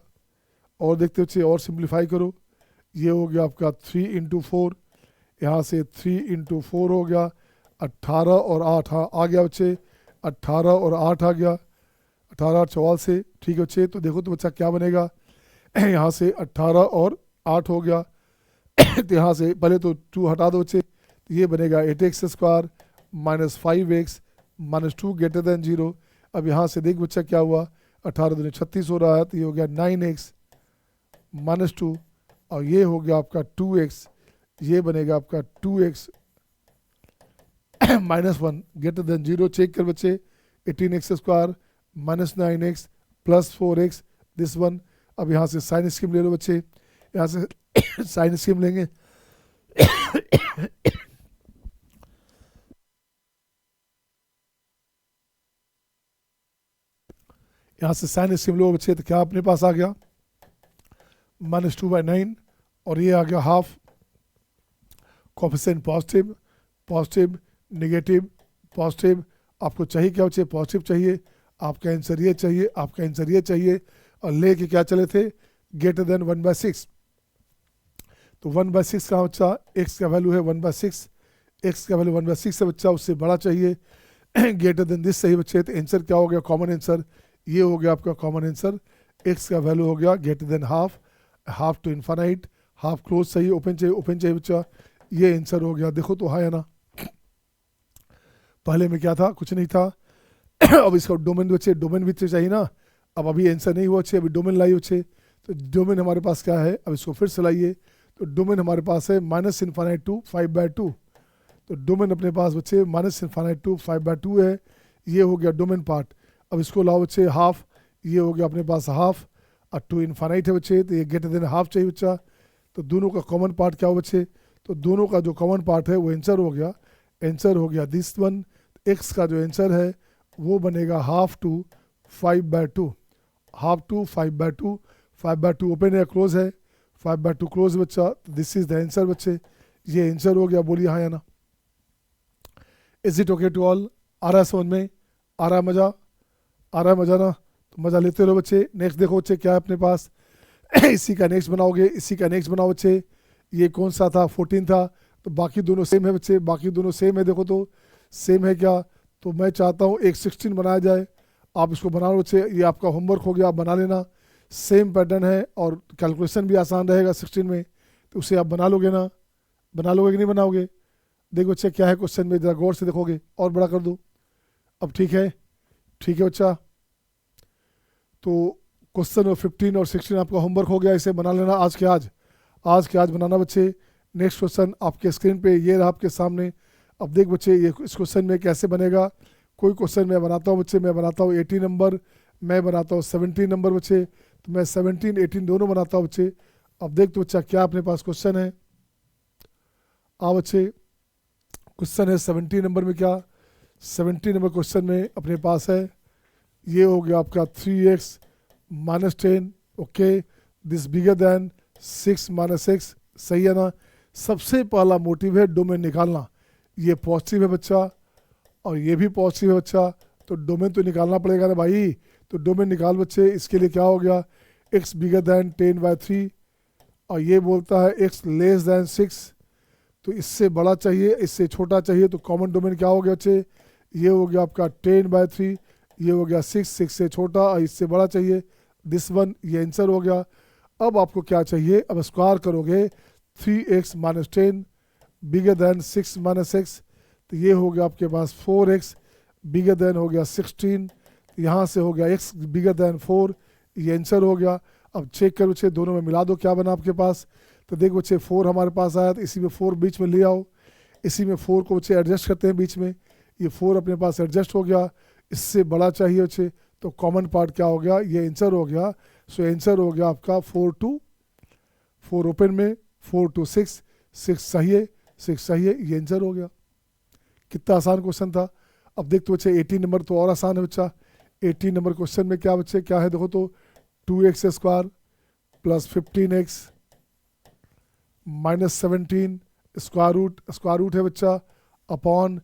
और देखते बच्चे, और सिंप्लीफाई करो, ये हो गया आपका 3 × 4, यहाँ से 3 × 4 हो गया 18 और 8, हाँ आ गया बच्चे, 18 और 8 आ गया, 18 और 44 से। ठीक है बच्चे, तो देखो तो बच्चा क्या बनेगा, यहाँ से 18 और 8 हो गया तो यहाँ से पहले तो 2 हटा दो बच्चे, तो ये बनेगा 8x² - 5x -2 ग्रेटर देन 0। अब यहाँ से देख बच्चा क्या हुआ, 18 दूनी 36 हो रहा है, तो ये हो गया 9x -2 और ये हो गया आपका 2x, ये बनेगा आपका 2x -1 ग्रेटर देन 0। चेक कर बच्चे, 18x square -9x plus 4x this one. अब यहाँ से साइन स्कीम ले लो बच्चे, यहाँ से साइन स्कीम लेंगे यहाँ से साइन स्कीम लो बच्चे, तो क्या अपने पास आ गया -2/9 और ये आ गया half. Coefficient positive positive negative positive, आपको चाहिए क्या बच्चे, पॉजिटिव चाहिए, आपका आंसर ये चाहिए, आपका आंसर ये चाहिए। और ले के क्या चले थे, ग्रेटर देन 1/6। तो 1/6 का बच्चा, x का वैल्यू है 1/6, x का वैल्यू 1/6 है बच्चा, उससे बड़ा चाहिए ग्रेटर देन दिस सही बच्चे। तो आंसर क्या हो गया, कॉमन आंसर ये हो गया आपका कॉमन आंसर। x का वैल्यू हो गया greater than half, half to infinite, half close चाहिए, ओपन चाहिए, ओपन चाहिए बच्चा, ये आंसर हो गया। देखो तो हाँ है ना, पहले में क्या था, कुछ नहीं था अब इसका डोमेन बच्चे, डोमेन भी तो चाहिए ना। अब अभी आंसर नहीं हुआ अच्छे, अभी डोमेन लाइए अच्छे। तो डोमेन हमारे पास क्या है, अब इसको फिर से लाइए। तो डोमेन हमारे पास है -∞ टू 5/2। तो डोमेन अपने पास बच्चे -∞ टू 5/2 है, ये हो गया डोमेन पार्ट। अब इसको लाओ बच्चे हाफ, ये हो गया अपने पास हाफ और टू इन्फानाइट है बच्चे, तो ये ग्रेटर देन हाफ चाहिए बच्चा। तो दोनों का कॉमन पार्ट क्या हो बच्चे, तो दोनों का जो कॉमन पार्ट है वो आंसर हो गया, आंसर हो गया दिस वन। एक्स का जो आंसर है वो बनेगा half to 5/2, half to 5/2, 5/2 open है क्लोज है, 5/2 क्लोज बच्चा, दिस इज द आंसर बच्चे, ये आंसर हो गया। बोलिए हाँ या ना, is it okay to all, आ रहा है समझ में, आ रहा है मजा, आ रहा है मजा ना, तो मजा लेते रहो बच्चे। नेक्स्ट देखो बच्चे क्या है अपने पास इसी का नेक्स्ट बनाओगे, इसी का नेक्स्ट बनाओ बच्चे। ये कौन सा था, 14 था, तो बाकी दोनों सेम है बच्चे, बाकी दोनों सेम है। देखो तो सेम है क्या, तो मैं चाहता हूँ एक 16 बनाया जाए, आप इसको बना लो बच्चे, ये आपका होमवर्क हो गया, आप बना लेना। सेम पैटर्न है और कैलकुलेशन भी आसान रहेगा 16 में, तो उसे आप बना लोगे ना, बना लोगे कि नहीं बनाओगे। देखो बच्चे क्या है क्वेश्चन में, जरा गौर से देखोगे, और बड़ा कर दो। अब ठीक है, ठीक है बच्चा, तो क्वेश्चन और 15 और 16 आपका होमवर्क हो गया, इसे बना लेना आज के आज, आज के आज बनाना बच्चे। नेक्स्ट क्वेश्चन आपके स्क्रीन पे ये रहा आपके सामने। अब देख बच्चे ये इस क्वेश्चन में कैसे बनेगा, कोई क्वेश्चन मैं बनाता हूँ बच्चे, मैं बनाता हूँ 80 नंबर, मैं बनाता हूँ 17 नंबर बच्चे, तो मैं 17 18 दोनों बनाता हूँ बच्चे। अब देख तो बच्चा क्या अपने पास क्वेश्चन है, आ बच्चे क्वेश्चन है 17 नंबर में, क्या 17 नंबर क्वेश्चन में अपने पास है, ये हो गया आपका 3x -10, okay, this bigger then 6 -x, सही है ना। सबसे पहला मोटिव है डोमेन निकालना, ये पॉजिटिव है बच्चा और ये भी पॉजिटिव है बच्चा, तो डोमेन तो निकालना पड़ेगा ना भाई। तो डोमेन निकाल बच्चे, इसके लिए क्या हो गया, x बिगर देन 10/3 और ये बोलता है x लेस देन 6, तो इससे बड़ा चाहिए, इससे छोटा चाहिए, तो कॉमन डोमेन क्या हो गया बच्चे, ये हो गया आपका 10/3, ये हो गया 6 से छोटा और इससे बड़ा चाहिए, दिस वन, ये आंसर हो गया। अब आपको क्या चाहिए, अब स्क्वायर करोगे 3x -10 बिगर देन 6 -x, तो ये हो गया आपके पास 4x बिगर देन हो गया 16, यहाँ से हो गया x बिगर देन 4, ये आंसर हो गया। अब चेक करो बच्चे, दोनों में मिला दो क्या बना आपके पास, तो देखो बच्चे 4 हमारे पास आया, तो इसी में 4 बीच में ले आओ, इसी में 4 को बच्चे एडजस्ट करते हैं बीच में, ये 4 अपने पास एडजस्ट हो गया, इससे बड़ा चाहिए बच्चे, तो कॉमन पार्ट क्या हो गया, ये आंसर हो गया। सो आंसर हो गया आपका 4 to 4 ओपन में, 4 to 6, 6 सही है, 6 सही है, ये आंसर हो गया। कितना आसान क्वेश्चन था। अब देख तो बच्चे 18 नंबर तो और आसान है बच्चा। 18 नंबर क्वेश्चन में क्या बच्चे क्या है, देखो तो 2x square plus 15x -17 square root है बच्चा अपॉन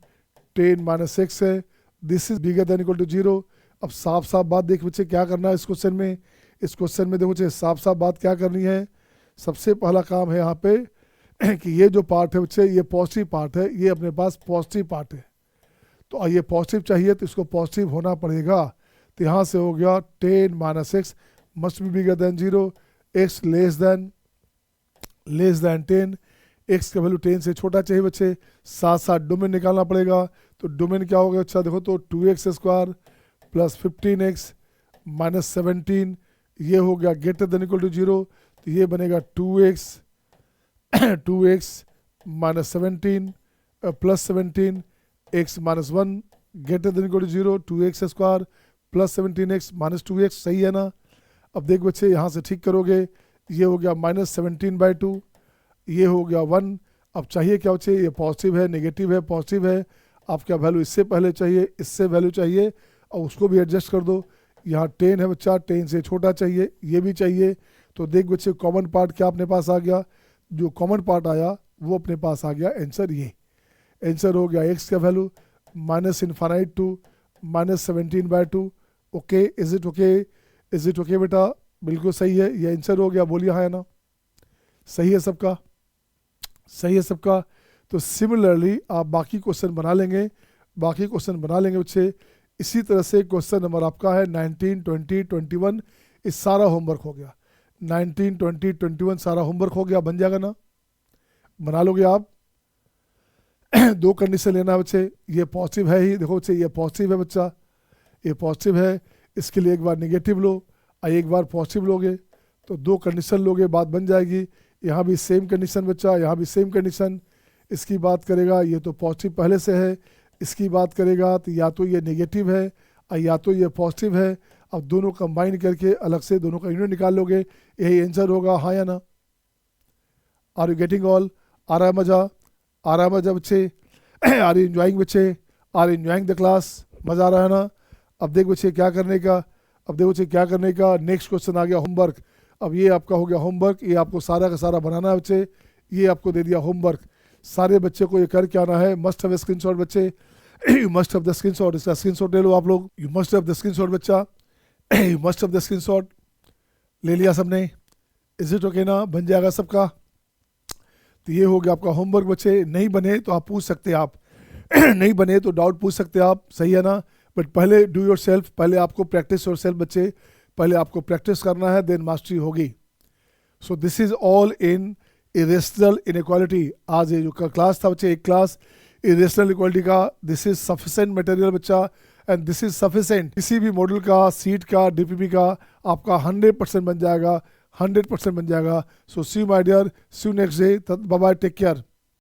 10 - x है, this is bigger than equal to 0। अब साफ साफ बात देख बच्चे क्या करना है इस क्वेश्चन में, इस क्वेश्चन में देखो बच्चे साफ साफ बात क्या करनी है। सबसे पहला काम है यहाँ पे कि ये जो पार्ट है बच्चे ये पॉजिटिव पार्ट है, ये अपने पास पॉजिटिव पार्ट है, तो ये पॉजिटिव चाहिए तो इसको पॉजिटिव होना पड़ेगा। तो यहाँ से हो गया 10 - x must be bigger than 0, x less then 10, x का वैल्यू 10 से छोटा चाहिए बच्चे, साथ साथ डोमेन निकालना पड़ेगा। तो डोमेन क्या होगा अच्छा देखो तो 2x square plus 15x minus 17 ये हो गया ग्रेटर देन इक्वल टू 0, तो ये बनेगा 2x 2x minus 17 plus 17 x minus 1 greater than equal to 0, 2x square plus 17x minus 2x, सही है ना। अब देख बच्चे यहाँ से ठीक करोगे, ये हो गया माइनस 17/2, ये हो गया 1। अब चाहिए क्या बच्चे, ये पॉजिटिव है नेगेटिव है पॉजिटिव है, आपका वैल्यू इससे पहले चाहिए इससे वैल्यू चाहिए, और उसको भी एडजस्ट कर दो। यहाँ 10 है बच्चा, 10 से छोटा चाहिए, ये भी चाहिए। तो देख बच्चे कॉमन पार्ट क्या अपने पास आ गया, जो कॉमन पार्ट आया वो अपने पास आ गया आंसर, ये आंसर हो गया x का value minus infinite to minus 17/2। Okay, is it okay, is it okay बेटा, बिल्कुल सही है, ये आंसर हो गया, बोलिए हाँ है ना, सही है सबका, सही है सबका। तो सिमिलरली आप बाकी क्वेश्चन बना लेंगे, बाकी क्वेश्चन बना लेंगे बच्चे। इसी तरह से क्वेश्चन नंबर आपका है 19, 20, 21, इस सारा होमवर्क हो गया। 19, 20, 21 सारा होमवर्क हो गया, बन जाएगा ना, बना लोगे आप। दो कंडीशन लेना है बच्चे, ये पॉजिटिव है ही, देखो बच्चे ये पॉजिटिव है बच्चा, ये पॉजिटिव है, इसके लिए एक बार नेगेटिव लो और एक बार पॉजिटिव लोगे, तो दो कंडीशन लोगे, बात बन जाएगी। यहाँ भी सेम कंडीशन बच्चा, यहाँ भी सेम कंडीशन। इसकी बात करेगा ये तो पॉजिटिव पहले से है, इसकी बात करेगा तो या तो ये नेगेटिव है और या तो ये पॉजिटिव है। अब दोनों कंबाइन करके अलग से दोनों का यूनिट निकाल लोगे, यही आंसर होगा, हाँ या ना। आर यू गेटिंग ऑल, आ रहा है मज़ा, आ रहा है मज़ा बच्चे, आर यू एंजॉइंग बच्चे, are you enjoying the class, मज़ा आ रहा है ना। अब देख बच्चे क्या करने का, अब देखो बच्चे क्या करने का, नेक्स्ट क्वेश्चन आ गया होमवर्क। अब ये आपका हो गया होमवर्क, ये आपको सारा का सारा बनाना है बच्चे, ये आपको दे दिया होमवर्क, सारे बच्चे को ये करके आना है। मस्ट हैव स्क्रीनशॉट बच्चे, you must have the screenshot, इसका स्क्रीनशॉट ले लो आप लोग, you must have the screenshot बच्चा, you must have the screenshot, ले लिया सबने, इज इट ओके ना, बन जाएगा सबका। तो ये हो गया आपका होमवर्क बच्चे, नहीं बने तो आप पूछ सकते हैं आप नहीं बने तो डाउट पूछ सकते हैं आप, सही है ना। बट पहले डू योर सेल्फ, पहले आपको प्रैक्टिस योर सेल्फ बच्चे, पहले आपको प्रैक्टिस करना है, देन मास्टरी होगी। सो this is all in irrational inequality. आज ये जो क्लास था बच्चे, एक क्लास इरेशनल इक्वालिटी का, दिस इज सफिशेंट मटेरियल बच्चा, एंड दिस इज सफिशेंट। किसी भी मॉडल का, सीट का, डीपीपी का आपका 100% बन जाएगा, 100% बन जाएगा। So see you my dear, see you next day, bye bye, take care.